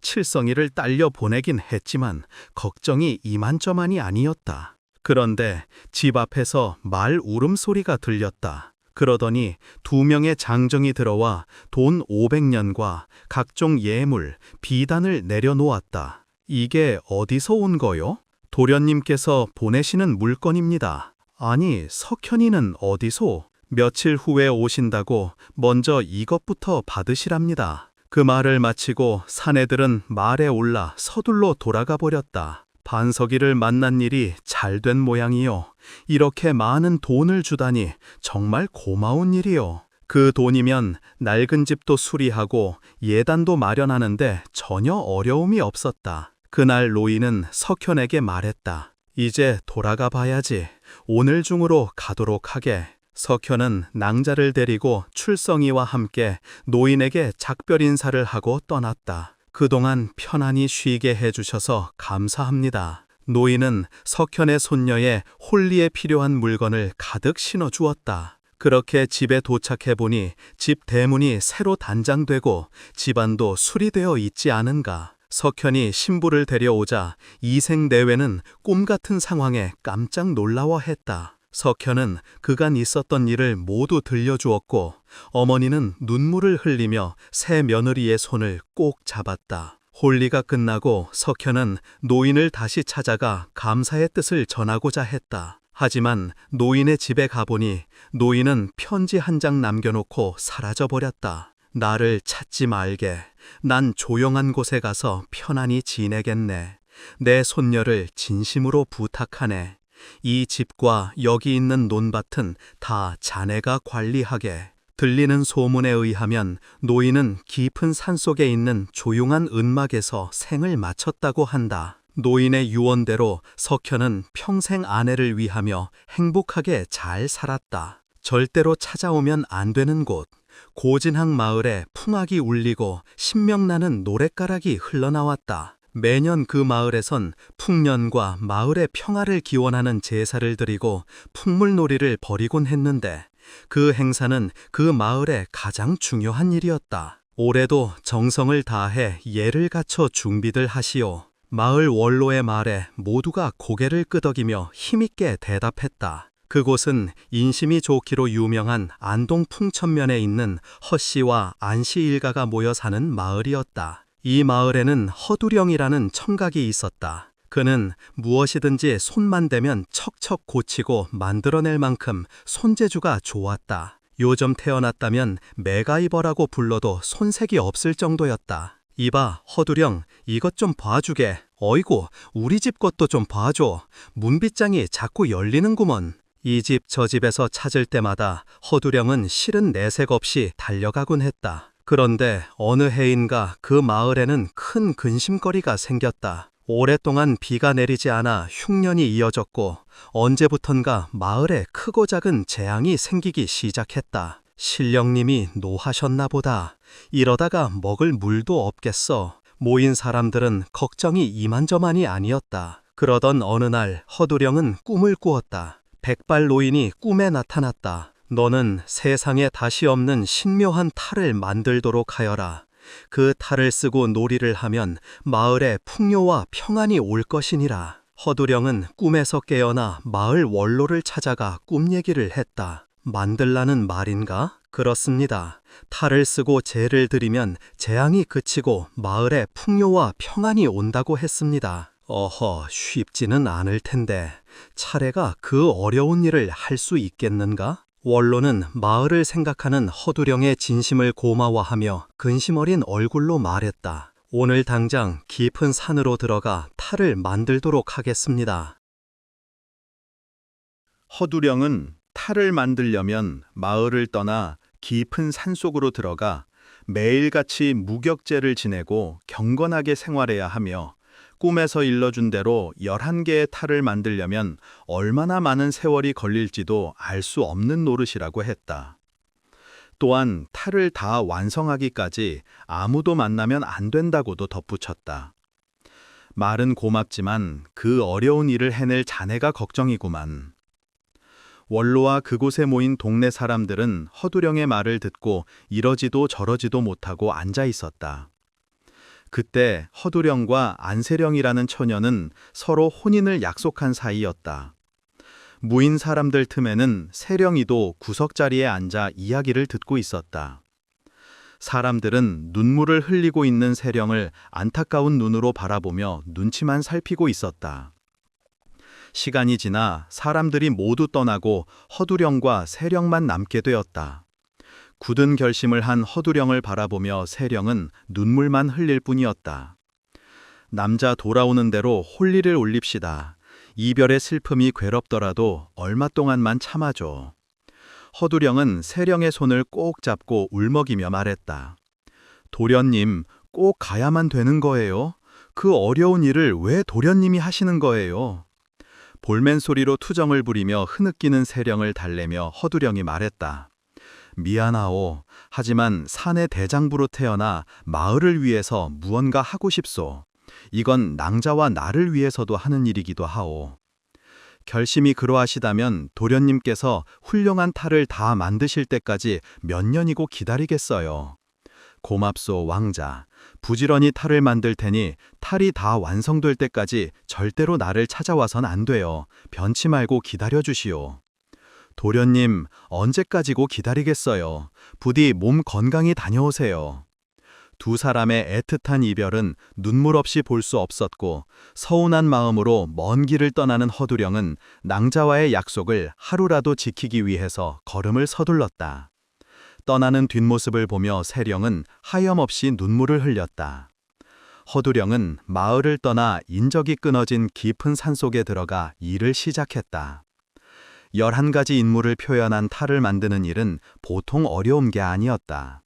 칠성이를 딸려 보내긴 했지만 걱정이 이만저만이 아니었다. 그런데 집 앞에서 말 울음소리가 들렸다. 그러더니 2명의 장정이 들어와 돈 500년과 각종 예물, 비단을 내려놓았다. 이게 어디서 온 거요? 도련님께서 보내시는 물건입니다. 아니, 석현이는 어디서? 며칠 후에 오신다고 먼저 이것부터 받으시랍니다. 그 말을 마치고 사내들은 말에 올라 서둘러 돌아가 버렸다. 반석이를 만난 일이 잘된 모양이요. 이렇게 많은 돈을 주다니 정말 고마운 일이요. 그 돈이면 낡은 집도 수리하고 예단도 마련하는데 전혀 어려움이 없었다. 그날 노인은 석현에게 말했다. 이제 돌아가 봐야지. 오늘 중으로 가도록 하게. 석현은 낭자를 데리고 출성이와 함께 노인에게 작별 인사를 하고 떠났다. 그동안 편안히 쉬게 해주셔서 감사합니다. 노인은 석현의 손녀의 홀리에 필요한 물건을 가득 신어주었다. 그렇게 집에 도착해보니 집 대문이 새로 단장되고 집안도 수리되어 있지 않은가. 석현이 신부를 데려오자 이생내외는 꿈같은 상황에 깜짝 놀라워했다. 석현은 그간 있었던 일을 모두 들려주었고 어머니는 눈물을 흘리며 새 며느리의 손을 꼭 잡았다. 홀리가 끝나고 석현은 노인을 다시 찾아가 감사의 뜻을 전하고자 했다. 하지만 노인의 집에 가보니 노인은 편지 한 장 남겨놓고 사라져버렸다. 나를 찾지 말게. 난 조용한 곳에 가서 편안히 지내겠네. 내 손녀를 진심으로 부탁하네. 이 집과 여기 있는 논밭은 다 자네가 관리하게. 들리는 소문에 의하면 노인은 깊은 산속에 있는 조용한 은막에서 생을 마쳤다고 한다. 노인의 유언대로 석현은 평생 아내를 위하며 행복하게 잘 살았다. 절대로 찾아오면 안 되는 곳. 고진항 마을에 풍악이 울리고 신명나는 노랫가락이 흘러나왔다. 매년 그 마을에선 풍년과 마을의 평화를 기원하는 제사를 드리고 풍물놀이를 벌이곤 했는데 그 행사는 그 마을의 가장 중요한 일이었다. 올해도 정성을 다해 예를 갖춰 준비들 하시오. 마을 원로의 말에 모두가 고개를 끄덕이며 힘있게 대답했다. 그곳은 인심이 좋기로 유명한 안동 풍천면에 있는 허씨와 안씨 일가가 모여 사는 마을이었다. 이 마을에는 허두령이라는 청각이 있었다. 그는 무엇이든지 손만 대면 척척 고치고 만들어낼 만큼 손재주가 좋았다. 요즘 태어났다면 맥가이버라고 불러도 손색이 없을 정도였다. 이봐, 허두령, 이것 좀 봐주게. 어이구, 우리 집 것도 좀 봐줘. 문빗장이 자꾸 열리는구먼. 이 집 저 집에서 찾을 때마다 허두령은 실은 내색 없이 달려가곤 했다. 그런데 어느 해인가 그 마을에는 큰 근심거리가 생겼다. 오랫동안 비가 내리지 않아 흉년이 이어졌고 언제부턴가 마을에 크고 작은 재앙이 생기기 시작했다. 신령님이 노하셨나 보다. 이러다가 먹을 물도 없겠어. 모인 사람들은 걱정이 이만저만이 아니었다. 그러던 어느 날 허두령은 꿈을 꾸었다. 백발 노인이 꿈에 나타났다. 너는 세상에 다시 없는 신묘한 탈을 만들도록 하여라. 그 탈을 쓰고 놀이를 하면 마을에 풍요와 평안이 올 것이니라. 허두령은 꿈에서 깨어나 마을 원로를 찾아가 꿈 얘기를 했다. 만들라는 말인가? 그렇습니다. 탈을 쓰고 제를 드리면 재앙이 그치고 마을에 풍요와 평안이 온다고 했습니다. 어허, 쉽지는 않을 텐데 차례가 그 어려운 일을 할 수 있겠는가? 원로는 마을을 생각하는 허두령의 진심을 고마워하며 근심 어린 얼굴로 말했다. 오늘 당장 깊은 산으로 들어가 탈을 만들도록 하겠습니다. 허두령은 탈을 만들려면 마을을 떠나 깊은 산속으로 들어가 매일같이 무격제를 지내고 경건하게 생활해야 하며 꿈에서 일러준 대로 11개의 탈을 만들려면 얼마나 많은 세월이 걸릴지도 알 수 없는 노릇이라고 했다. 또한 탈을 다 완성하기까지 아무도 만나면 안 된다고도 덧붙였다. 말은 고맙지만 그 어려운 일을 해낼 자네가 걱정이구만. 원로와 그곳에 모인 동네 사람들은 허두령의 말을 듣고 이러지도 저러지도 못하고 앉아 있었다. 그때 허두령과 안세령이라는 처녀는 서로 혼인을 약속한 사이였다. 무인 사람들 틈에는 세령이도 구석자리에 앉아 이야기를 듣고 있었다. 사람들은 눈물을 흘리고 있는 세령을 안타까운 눈으로 바라보며 눈치만 살피고 있었다. 시간이 지나 사람들이 모두 떠나고 허두령과 세령만 남게 되었다. 굳은 결심을 한 허두령을 바라보며 세령은 눈물만 흘릴 뿐이었다. 남자 돌아오는 대로 혼리를 올립시다. 이별의 슬픔이 괴롭더라도 얼마 동안만 참아줘. 허두령은 세령의 손을 꼭 잡고 울먹이며 말했다. 도련님, 꼭 가야만 되는 거예요? 그 어려운 일을 왜 도련님이 하시는 거예요? 볼멘 소리로 투정을 부리며 흐느끼는 세령을 달래며 허두령이 말했다. 미안하오. 하지만 산의 대장부로 태어나 마을을 위해서 무언가 하고 싶소. 이건 낭자와 나를 위해서도 하는 일이기도 하오. 결심이 그러하시다면 도련님께서 훌륭한 탈을 다 만드실 때까지 몇 년이고 기다리겠어요. 고맙소 왕자. 부지런히 탈을 만들 테니 탈이 다 완성될 때까지 절대로 나를 찾아와선 안 돼요. 변치 말고 기다려주시오. 도련님, 언제까지고 기다리겠어요. 부디 몸 건강히 다녀오세요. 두 사람의 애틋한 이별은 눈물 없이 볼 수 없었고 서운한 마음으로 먼 길을 떠나는 허두령은 낭자와의 약속을 하루라도 지키기 위해서 걸음을 서둘렀다. 떠나는 뒷모습을 보며 세령은 하염없이 눈물을 흘렸다. 허두령은 마을을 떠나 인적이 끊어진 깊은 산속에 들어가 일을 시작했다. 11가지 인물을 표현한 탈을 만드는 일은 보통 어려운 게 아니었다.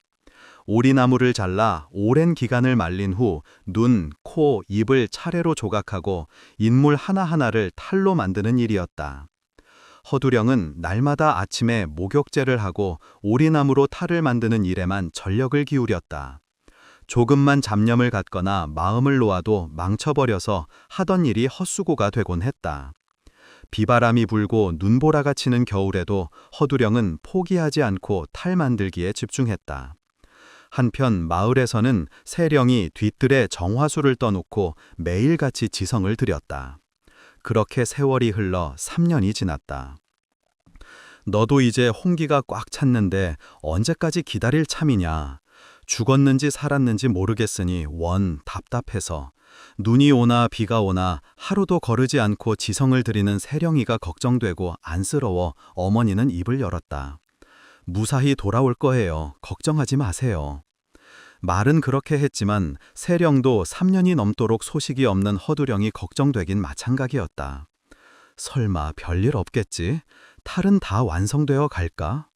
오리나무를 잘라 오랜 기간을 말린 후 눈, 코, 입을 차례로 조각하고 인물 하나하나를 탈로 만드는 일이었다. 허두령은 날마다 아침에 목욕제를 하고 오리나무로 탈을 만드는 일에만 전력을 기울였다. 조금만 잡념을 갖거나 마음을 놓아도 망쳐버려서 하던 일이 헛수고가 되곤 했다. 비바람이 불고 눈보라가 치는 겨울에도 허두령은 포기하지 않고 탈 만들기에 집중했다. 한편 마을에서는 세령이 뒤뜰에 정화수를 떠놓고 매일같이 지성을 드렸다. 그렇게 세월이 흘러 3년이 지났다. 너도 이제 홍기가 꽉 찼는데 언제까지 기다릴 참이냐. 죽었는지 살았는지 모르겠으니 원 답답해서 눈이 오나 비가 오나 하루도 거르지 않고 지성을 드리는 세령이가 걱정되고 안쓰러워 어머니는 입을 열었다. 무사히 돌아올 거예요. 걱정하지 마세요. 말은 그렇게 했지만 세령도 3년이 넘도록 소식이 없는 허두령이 걱정되긴 마찬가지였다. 설마 별일 없겠지? 탈은 다 완성되어 갈까?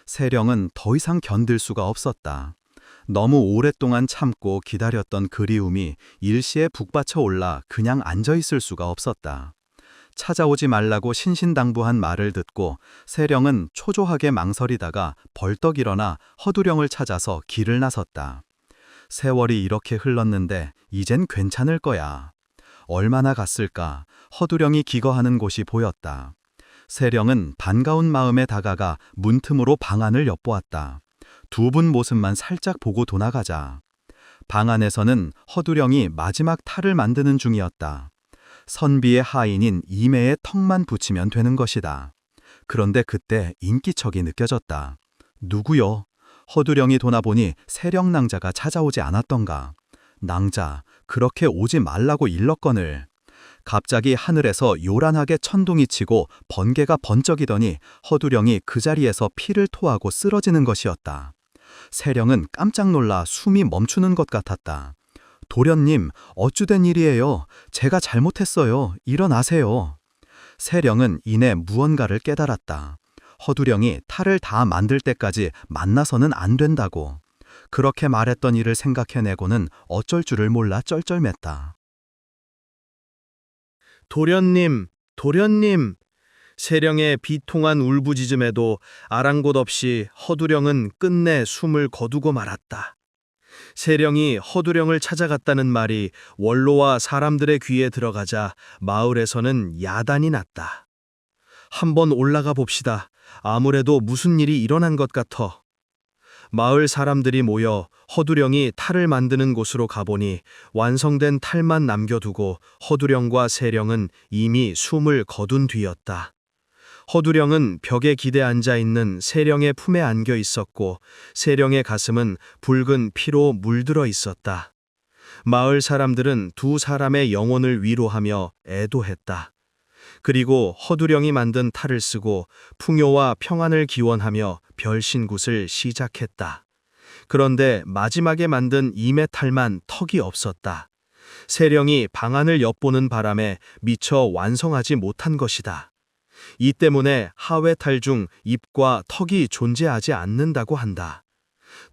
세령은 더 이상 견딜 수가 없었다. 너무 오랫동안 참고 기다렸던 그리움이 일시에 북받쳐 올라 그냥 앉아 있을 수가 없었다. 찾아오지 말라고 신신당부한 말을 듣고 세령은 초조하게 망설이다가 벌떡 일어나 허두령을 찾아서 길을 나섰다. 세월이 이렇게 흘렀는데 이젠 괜찮을 거야. 얼마나 갔을까? 허두령이 기거하는 곳이 보였다. 세령은 반가운 마음에 다가가 문틈으로 방 안을 엿보았다. 두 분 모습만 살짝 보고 도나가자. 방 안에서는 허두령이 마지막 탈을 만드는 중이었다. 선비의 하인인 이매의 턱만 붙이면 되는 것이다. 그런데 그때 인기척이 느껴졌다. 누구요? 허두령이 도나보니 세령 낭자가 찾아오지 않았던가. 낭자, 그렇게 오지 말라고 일렀거늘. 갑자기 하늘에서 요란하게 천둥이 치고 번개가 번쩍이더니 허두령이 그 자리에서 피를 토하고 쓰러지는 것이었다. 세령은 깜짝 놀라 숨이 멈추는 것 같았다. 도련님, 어찌된 일이에요? 제가 잘못했어요. 일어나세요. 세령은 이내 무언가를 깨달았다. 허두령이 탈을 다 만들 때까지 만나서는 안 된다고. 그렇게 말했던 일을 생각해내고는 어쩔 줄을 몰라 쩔쩔맸다. 도련님, 도련님. 세령의 비통한 울부짖음에도 아랑곳 없이 허두령은 끝내 숨을 거두고 말았다. 세령이 허두령을 찾아갔다는 말이 원로와 사람들의 귀에 들어가자 마을에서는 야단이 났다. 한번 올라가 봅시다. 아무래도 무슨 일이 일어난 것 같아. 마을 사람들이 모여 허두령이 탈을 만드는 곳으로 가보니 완성된 탈만 남겨두고 허두령과 세령은 이미 숨을 거둔 뒤였다. 허두령은 벽에 기대 앉아 있는 세령의 품에 안겨 있었고 세령의 가슴은 붉은 피로 물들어 있었다. 마을 사람들은 두 사람의 영혼을 위로하며 애도했다. 그리고 허두령이 만든 탈을 쓰고 풍요와 평안을 기원하며 별신굿을 시작했다. 그런데 마지막에 만든 이매 탈만 턱이 없었다. 세령이 방안을 엿보는 바람에 미처 완성하지 못한 것이다. 이 때문에 하회탈 중 잎과 턱이 존재하지 않는다고 한다.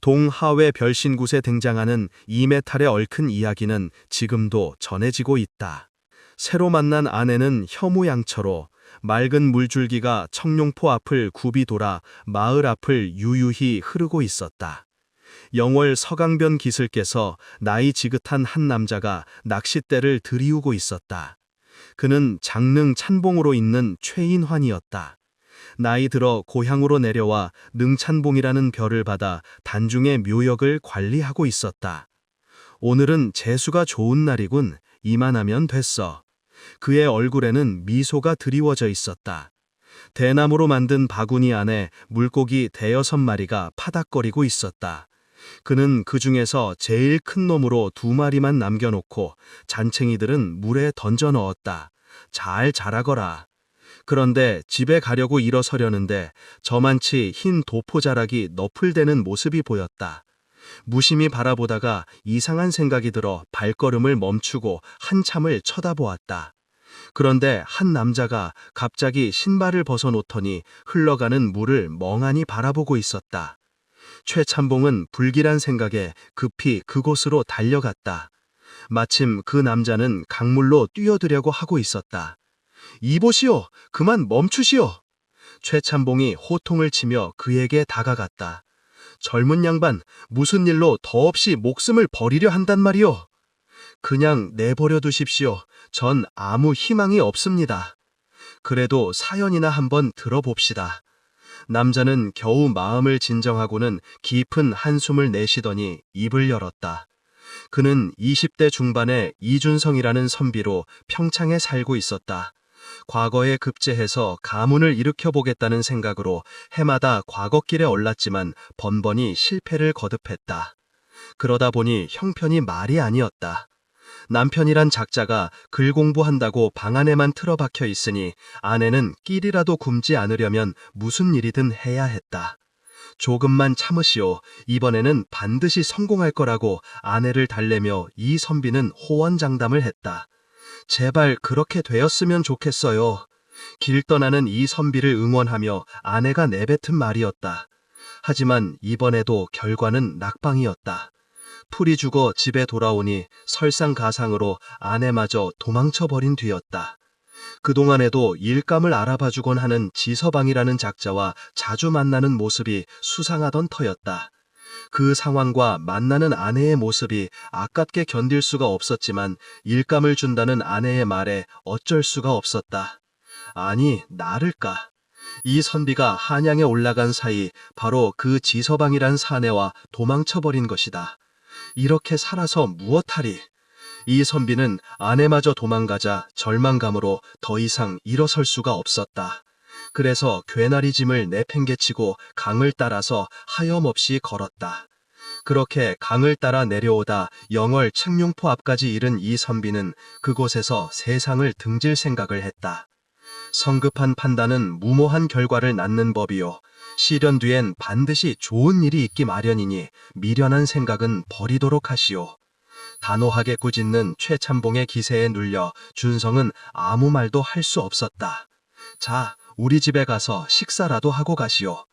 동하회 별신굿에 등장하는 이매탈에 얽힌 이야기는 지금도 전해지고 있다. 새로 만난 아내는 혐오양처로 맑은 물줄기가 청룡포 앞을 굽이 돌아 마을 앞을 유유히 흐르고 있었다. 영월 서강변 기슬께서 나이 지긋한 한 남자가 낚싯대를 들이우고 있었다. 그는 장릉 찬봉으로 있는 최인환이었다. 나이 들어 고향으로 내려와 능찬봉이라는 별을 받아 단중의 묘역을 관리하고 있었다. 오늘은 재수가 좋은 날이군. 이만하면 됐어. 그의 얼굴에는 미소가 드리워져 있었다. 대나무로 만든 바구니 안에 물고기 5-6마리가 파닥거리고 있었다. 그는 그 중에서 제일 큰 놈으로 2마리만 남겨놓고 잔챙이들은 물에 던져 넣었다. 잘 자라거라. 그런데 집에 가려고 일어서려는데 저만치 흰 도포자락이 너풀대는 모습이 보였다. 무심히 바라보다가 이상한 생각이 들어 발걸음을 멈추고 한참을 쳐다보았다. 그런데 한 남자가 갑자기 신발을 벗어놓더니 흘러가는 물을 멍하니 바라보고 있었다. 최찬봉은 불길한 생각에 급히 그곳으로 달려갔다. 마침 그 남자는 강물로 뛰어들려고 하고 있었다. 이보시오, 그만 멈추시오. 최찬봉이 호통을 치며 그에게 다가갔다. 젊은 양반, 무슨 일로 더없이 목숨을 버리려 한단 말이오. 그냥 내버려 두십시오. 전 아무 희망이 없습니다. 그래도 사연이나 한번 들어봅시다. 남자는 겨우 마음을 진정하고는 깊은 한숨을 내쉬더니 입을 열었다. 그는 20대 중반의 이준성이라는 선비로 평창에 살고 있었다. 과거에 급제해서 가문을 일으켜보겠다는 생각으로 해마다 과거길에 올랐지만 번번이 실패를 거듭했다. 그러다 보니 형편이 말이 아니었다. 남편이란 작자가 글 공부한다고 방 안에만 틀어박혀 있으니 아내는 끼리라도 굶지 않으려면 무슨 일이든 해야 했다. 조금만 참으시오. 이번에는 반드시 성공할 거라고 아내를 달래며 이 선비는 호언장담을 했다. 제발 그렇게 되었으면 좋겠어요. 길 떠나는 이 선비를 응원하며 아내가 내뱉은 말이었다. 하지만 이번에도 결과는 낙방이었다. 풀이 죽어 집에 돌아오니 설상가상으로 아내마저 도망쳐버린 뒤였다. 그동안에도 일감을 알아봐주곤 하는 지서방이라는 작자와 자주 만나는 모습이 수상하던 터였다. 그 상황과 만나는 아내의 모습이 아깝게 견딜 수가 없었지만 일감을 준다는 아내의 말에 어쩔 수가 없었다. 아니, 나를까? 이 선비가 한양에 올라간 사이 바로 그 지서방이란 사내와 도망쳐버린 것이다. 이렇게 살아서 무엇하리? 이 선비는 아내마저 도망가자 절망감으로 더 이상 일어설 수가 없었다. 그래서 괴나리 짐을 내팽개치고 강을 따라서 하염없이 걸었다. 그렇게 강을 따라 내려오다 영월 책룡포 앞까지 이른 이 선비는 그곳에서 세상을 등질 생각을 했다. 성급한 판단은 무모한 결과를 낳는 법이요. 시련 뒤엔 반드시 좋은 일이 있기 마련이니 미련한 생각은 버리도록 하시오. 단호하게 꾸짖는 최찬봉의 기세에 눌려 준성은 아무 말도 할 수 없었다. 자, 우리 집에 가서 식사라도 하고 가시오.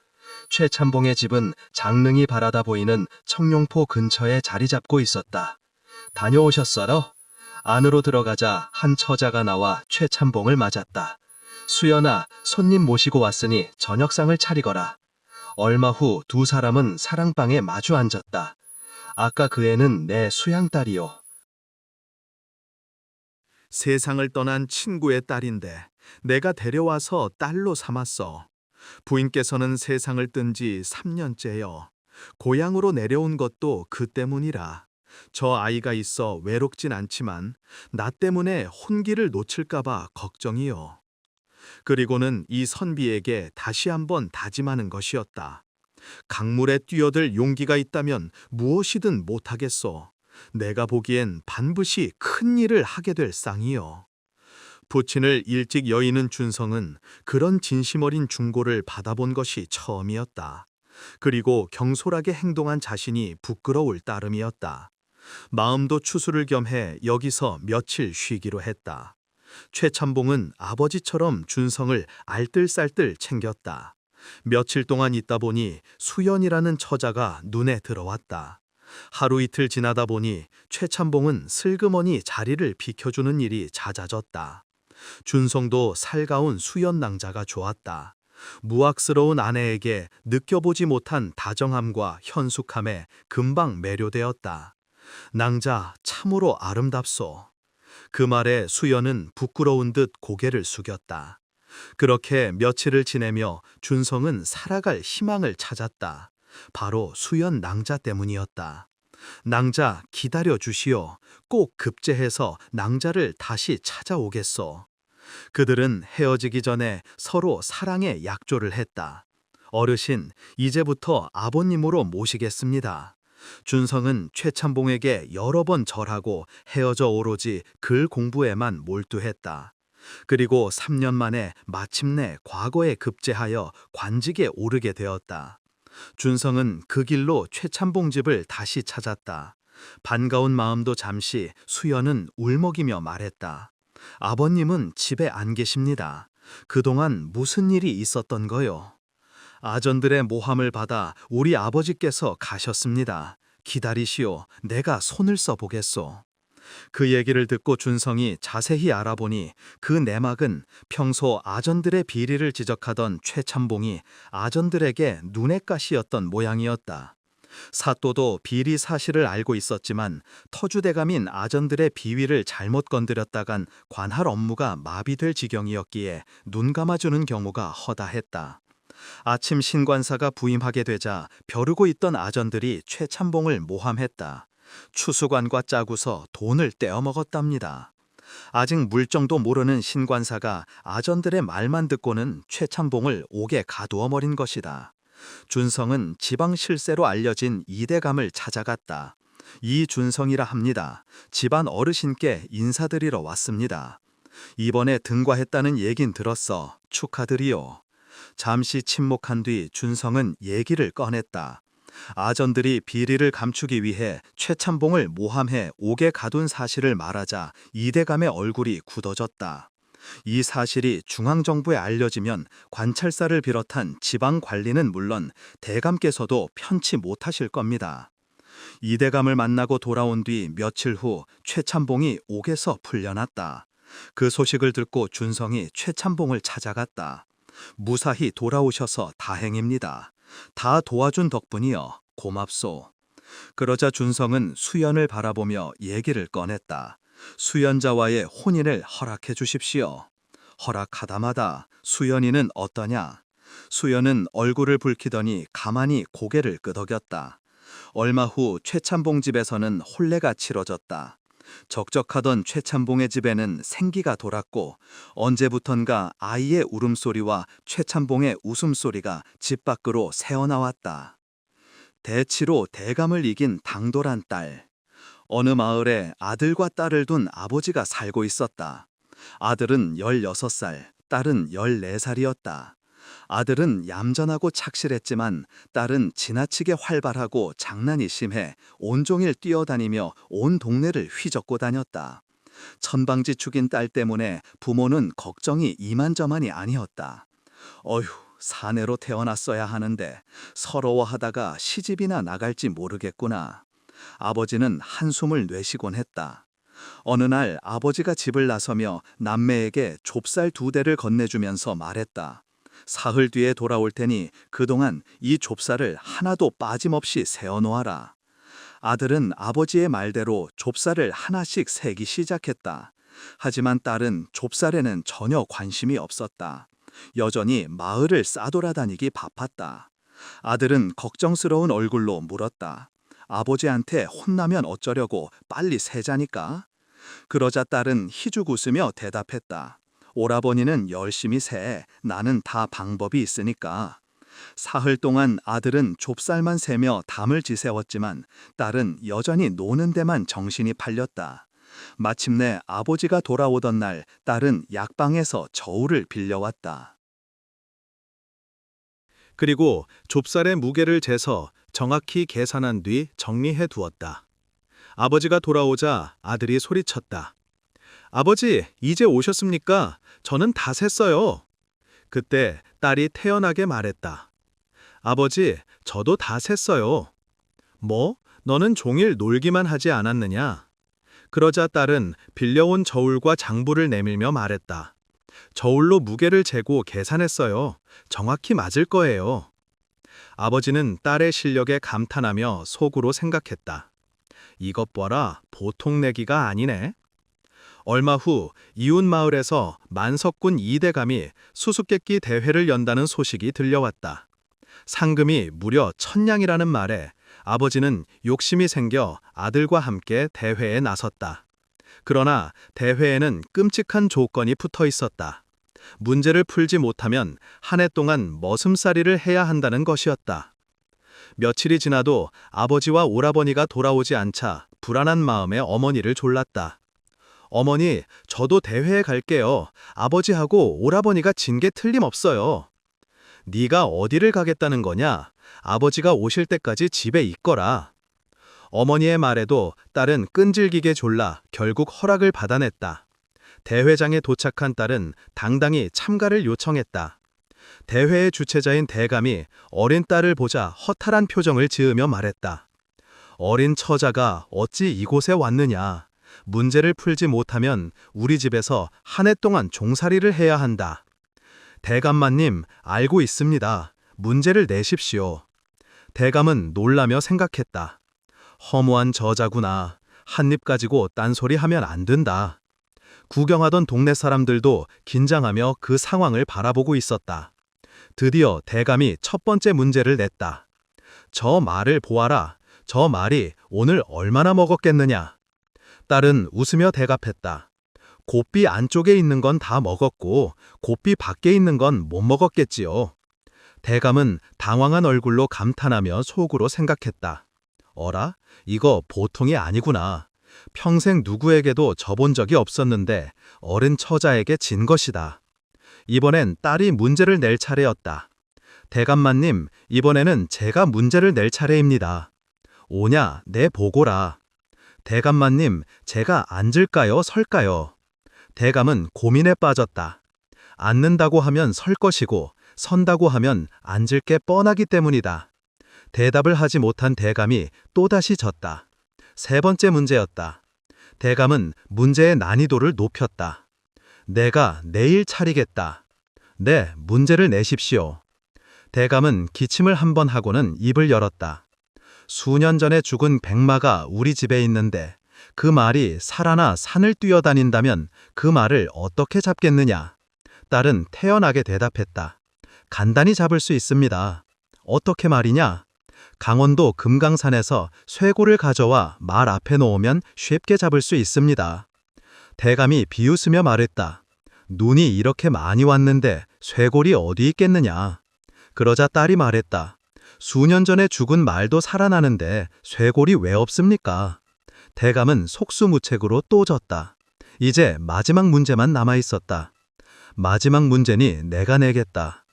최찬봉의 집은 장릉이 바라다 보이는 청룡포 근처에 자리 잡고 있었다. 다녀오셨어요? 안으로 들어가자 한 처자가 나와 최참봉을 맞았다. 수연아, 손님 모시고 왔으니 저녁상을 차리거라. 얼마 후 두 사람은 사랑방에 마주 앉았다. 아까 그 애는 내 수양딸이요. 세상을 떠난 친구의 딸인데 내가 데려와서 딸로 삼았어. 부인께서는 세상을 뜬 지 3년째요. 고향으로 내려온 것도 그 때문이라. 저 아이가 있어 외롭진 않지만 나 때문에 혼기를 놓칠까봐 걱정이요. 그리고는 이 선비에게 다시 한번 다짐하는 것이었다. 강물에 뛰어들 용기가 있다면 무엇이든 못하겠소. 내가 보기엔 반드시 큰 일을 하게 될 쌍이요. 부친을 일찍 여의는 준성은 그런 진심 어린 충고를 받아본 것이 처음이었다. 그리고 경솔하게 행동한 자신이 부끄러울 따름이었다. 마음도 추스를 겸해 여기서 며칠 쉬기로 했다. 최참봉은 아버지처럼 준성을 알뜰살뜰 챙겼다. 며칠 동안 있다 보니 수연이라는 처자가 눈에 들어왔다. 하루 이틀 지나다 보니 최참봉은 슬그머니 자리를 비켜주는 일이 잦아졌다. 준성도 살가운 수연 낭자가 좋았다. 무악스러운 아내에게 느껴보지 못한 다정함과 현숙함에 금방 매료되었다. 낭자 참으로 아름답소. 그 말에 수연은 부끄러운 듯 고개를 숙였다. 그렇게 며칠을 지내며 준성은 살아갈 희망을 찾았다. 바로 수연 낭자 때문이었다. 낭자 기다려 주시오. 꼭 급제해서 낭자를 다시 찾아오겠소. 그들은 헤어지기 전에 서로 사랑의 약조를 했다. 어르신, 이제부터 아버님으로 모시겠습니다. 준성은 최참봉에게 여러 번 절하고 헤어져 오로지 글 공부에만 몰두했다. 그리고 3년 만에 마침내 과거에 급제하여 관직에 오르게 되었다. 준성은 그 길로 최참봉 집을 다시 찾았다. 반가운 마음도 잠시 수연은 울먹이며 말했다. 아버님은 집에 안 계십니다. 그동안 무슨 일이 있었던 거요? 아전들의 모함을 받아 우리 아버지께서 가셨습니다. 기다리시오. 내가 손을 써보겠소. 그 얘기를 듣고 준성이 자세히 알아보니 그 내막은 평소 아전들의 비리를 지적하던 최참봉이 아전들에게 눈엣 가시였던 모양이었다. 사또도 비리 사실을 알고 있었지만 터주대감인 아전들의 비위를 잘못 건드렸다간 관할 업무가 마비될 지경이었기에 눈 감아주는 경우가 허다했다. 아침 신관사가 부임하게 되자 벼르고 있던 아전들이 최참봉을 모함했다. 추수관과 짜고서 돈을 떼어먹었답니다. 아직 물정도 모르는 신관사가 아전들의 말만 듣고는 최참봉을 옥에 가두어버린 것이다. 준성은 지방 실세로 알려진 이대감을 찾아갔다. 이준성이라 합니다. 집안 어르신께 인사드리러 왔습니다. 이번에 등과했다는 얘긴 들었어. 축하드리요. 잠시 침묵한 뒤 준성은 얘기를 꺼냈다. 아전들이 비리를 감추기 위해 최참봉을 모함해 옥에 가둔 사실을 말하자 이대감의 얼굴이 굳어졌다. 이 사실이 중앙정부에 알려지면 관찰사를 비롯한 지방 관리는 물론 대감께서도 편치 못하실 겁니다. 이대감을 만나고 돌아온 뒤 며칠 후 최참봉이 옥에서 풀려났다. 그 소식을 듣고 준성이 최참봉을 찾아갔다. 무사히 돌아오셔서 다행입니다. 다 도와준 덕분이여. 고맙소. 그러자 준성은 수연을 바라보며 얘기를 꺼냈다. 수연자와의 혼인을 허락해 주십시오. 허락하다마다 수연이는 어떠냐? 수연은 얼굴을 붉히더니 가만히 고개를 끄덕였다. 얼마 후 최참봉 집에서는 혼례가 치러졌다. 적적하던 최참봉의 집에는 생기가 돌았고 언제부턴가 아이의 울음소리와 최참봉의 웃음소리가 집 밖으로 새어나왔다. 대치로 대감을 이긴 당돌한 딸. 어느 마을에 아들과 딸을 둔 아버지가 살고 있었다. 아들은 16살, 딸은 14살이었다. 아들은 얌전하고 착실했지만 딸은 지나치게 활발하고 장난이 심해 온종일 뛰어다니며 온 동네를 휘젓고 다녔다. 천방지축인 딸 때문에 부모는 걱정이 이만저만이 아니었다. 어휴, 사내로 태어났어야 하는데 서러워하다가 시집이나 나갈지 모르겠구나. 아버지는 한숨을 내쉬곤 했다. 어느 날 아버지가 집을 나서며 남매에게 좁쌀 2대를 건네주면서 말했다. 사흘 뒤에 돌아올 테니 그동안 이 좁쌀을 하나도 빠짐없이 세어놓아라. 아들은 아버지의 말대로 좁쌀을 하나씩 세기 시작했다. 하지만 딸은 좁쌀에는 전혀 관심이 없었다. 여전히 마을을 싸돌아다니기 바빴다. 아들은 걱정스러운 얼굴로 물었다. 아버지한테 혼나면 어쩌려고 빨리 세자니까? 그러자 딸은 희죽 웃으며 대답했다. 오라버니는 열심히 세. 나는 다 방법이 있으니까. 사흘 동안 아들은 좁쌀만 세며 담을 지새웠지만 딸은 여전히 노는 데만 정신이 팔렸다. 마침내 아버지가 돌아오던 날 딸은 약방에서 저울을 빌려왔다. 그리고 좁쌀의 무게를 재서 정확히 계산한 뒤 정리해 두었다. 아버지가 돌아오자 아들이 소리쳤다. 아버지, 이제 오셨습니까? 저는 다 셌어요. 그때 딸이 태연하게 말했다. 아버지, 저도 다 셌어요. 뭐? 너는 종일 놀기만 하지 않았느냐? 그러자 딸은 빌려온 저울과 장부를 내밀며 말했다. 저울로 무게를 재고 계산했어요. 정확히 맞을 거예요. 아버지는 딸의 실력에 감탄하며 속으로 생각했다. 이것 봐라, 보통 내기가 아니네. 얼마 후 이웃 마을에서 만석군 2대감이 수수께끼 대회를 연다는 소식이 들려왔다. 상금이 무려 1000냥이라는 말에 아버지는 욕심이 생겨 아들과 함께 대회에 나섰다. 그러나 대회에는 끔찍한 조건이 붙어 있었다. 문제를 풀지 못하면 한 해 동안 머슴살이를 해야 한다는 것이었다. 며칠이 지나도 아버지와 오라버니가 돌아오지 않자 불안한 마음에 어머니를 졸랐다. 어머니, 저도 대회에 갈게요. 아버지하고 오라버니가 진 게 틀림없어요. 네가 어디를 가겠다는 거냐? 아버지가 오실 때까지 집에 있거라. 어머니의 말에도 딸은 끈질기게 졸라 결국 허락을 받아냈다. 대회장에 도착한 딸은 당당히 참가를 요청했다. 대회의 주최자인 대감이 어린 딸을 보자 허탈한 표정을 지으며 말했다. 어린 처자가 어찌 이곳에 왔느냐. 문제를 풀지 못하면 우리 집에서 한 해 동안 종살이를 해야 한다. 대감마님, 알고 있습니다. 문제를 내십시오. 대감은 놀라며 생각했다. 허무한 저자구나. 한 입 가지고 딴소리하면 안 된다. 구경하던 동네 사람들도 긴장하며 그 상황을 바라보고 있었다. 드디어 대감이 첫 번째 문제를 냈다. 저 말을 보아라. 저 말이 오늘 얼마나 먹었겠느냐. 딸은 웃으며 대답했다. 곱비 안쪽에 있는 건 다 먹었고 곱비 밖에 있는 건 못 먹었겠지요. 대감은 당황한 얼굴로 감탄하며 속으로 생각했다. 어라? 이거 보통이 아니구나. 평생 누구에게도 져본 적이 없었는데 어른 처자에게 진 것이다. 이번엔 딸이 문제를 낼 차례였다. 대감마님, 이번에는 제가 문제를 낼 차례입니다. 오냐, 내 보고라. 대감마님, 제가 앉을까요, 설까요? 대감은 고민에 빠졌다. 앉는다고 하면 설 것이고 선다고 하면 앉을 게 뻔하기 때문이다. 대답을 하지 못한 대감이 또다시 졌다. 세 번째 문제였다. 대감은 문제의 난이도를 높였다. 내가 내일 차리겠다. 네, 문제를 내십시오. 대감은 기침을 한번 하고는 입을 열었다. 수년 전에 죽은 백마가 우리 집에 있는데 그 말이 살아나 산을 뛰어다닌다면 그 말을 어떻게 잡겠느냐? 딸은 태연하게 대답했다. 간단히 잡을 수 있습니다. 어떻게 말이냐? 강원도 금강산에서 쇠고를 가져와 말 앞에 놓으면 쉽게 잡을 수 있습니다. 대감이 비웃으며 말했다. 눈이 이렇게 많이 왔는데 쇠골이 어디 있겠느냐? 그러자 딸이 말했다. 수년 전에 죽은 말도 살아나는데 쇠골이 왜 없습니까? 대감은 속수무책으로 또 졌다. 이제 마지막 문제만 남아 있었다. 마지막 문제니 내가 내겠다.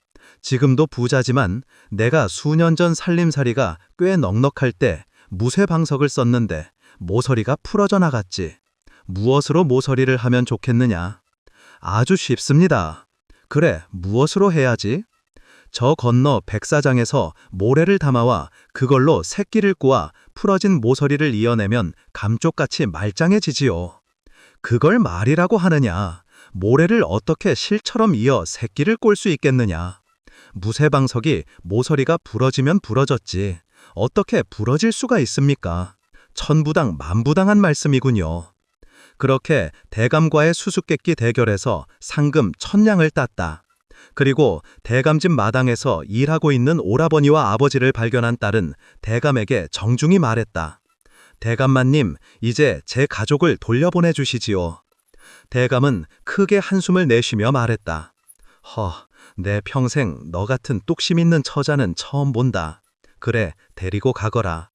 지금도 부자지만 내가 수년 전 살림살이가 꽤 넉넉할 때 무쇠방석을 썼는데 모서리가 풀어져 나갔지. 무엇으로 모서리를 하면 좋겠느냐? 아주 쉽습니다. 그래, 무엇으로 해야지? 저 건너 백사장에서 모래를 담아와 그걸로 새끼를 꼬아 풀어진 모서리를 이어내면 감쪽같이 말짱해지지요. 그걸 말이라고 하느냐. 모래를 어떻게 실처럼 이어 새끼를 꼴 수 있겠느냐. 무쇠방석이 모서리가 부러지면 부러졌지. 어떻게 부러질 수가 있습니까? 천부당 만부당한 말씀이군요. 그렇게 대감과의 수수께끼 대결에서 상금 1000냥을 땄다. 그리고 대감집 마당에서 일하고 있는 오라버니와 아버지를 발견한 딸은 대감에게 정중히 말했다. 대감마님, 이제 제 가족을 돌려보내 주시지요. 대감은 크게 한숨을 내쉬며 말했다. 내 평생 너 같은 뚝심 있는 처자는 처음 본다. 그래, 데리고 가거라.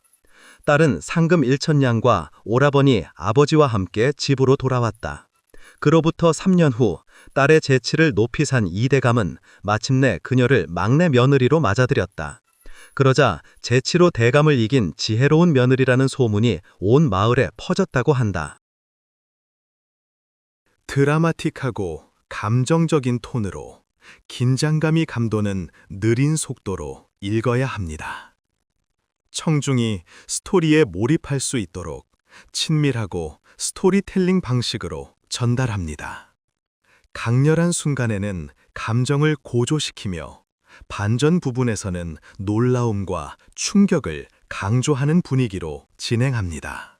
딸은 상금 1000냥과 오라버니 아버지와 함께 집으로 돌아왔다. 그로부터 3년 후 딸의 재치를 높이 산 이대감은 마침내 그녀를 막내 며느리로 맞아들였다. 그러자 재치로 대감을 이긴 지혜로운 며느리라는 소문이 온 마을에 퍼졌다고 한다. 드라마틱하고 감정적인 톤으로 긴장감이 감도는 느린 속도로 읽어야 합니다. 청중이 스토리에 몰입할 수 있도록 친밀하고 스토리텔링 방식으로 전달합니다. 강렬한 순간에는 감정을 고조시키며 반전 부분에서는 놀라움과 충격을 강조하는 분위기로 진행합니다.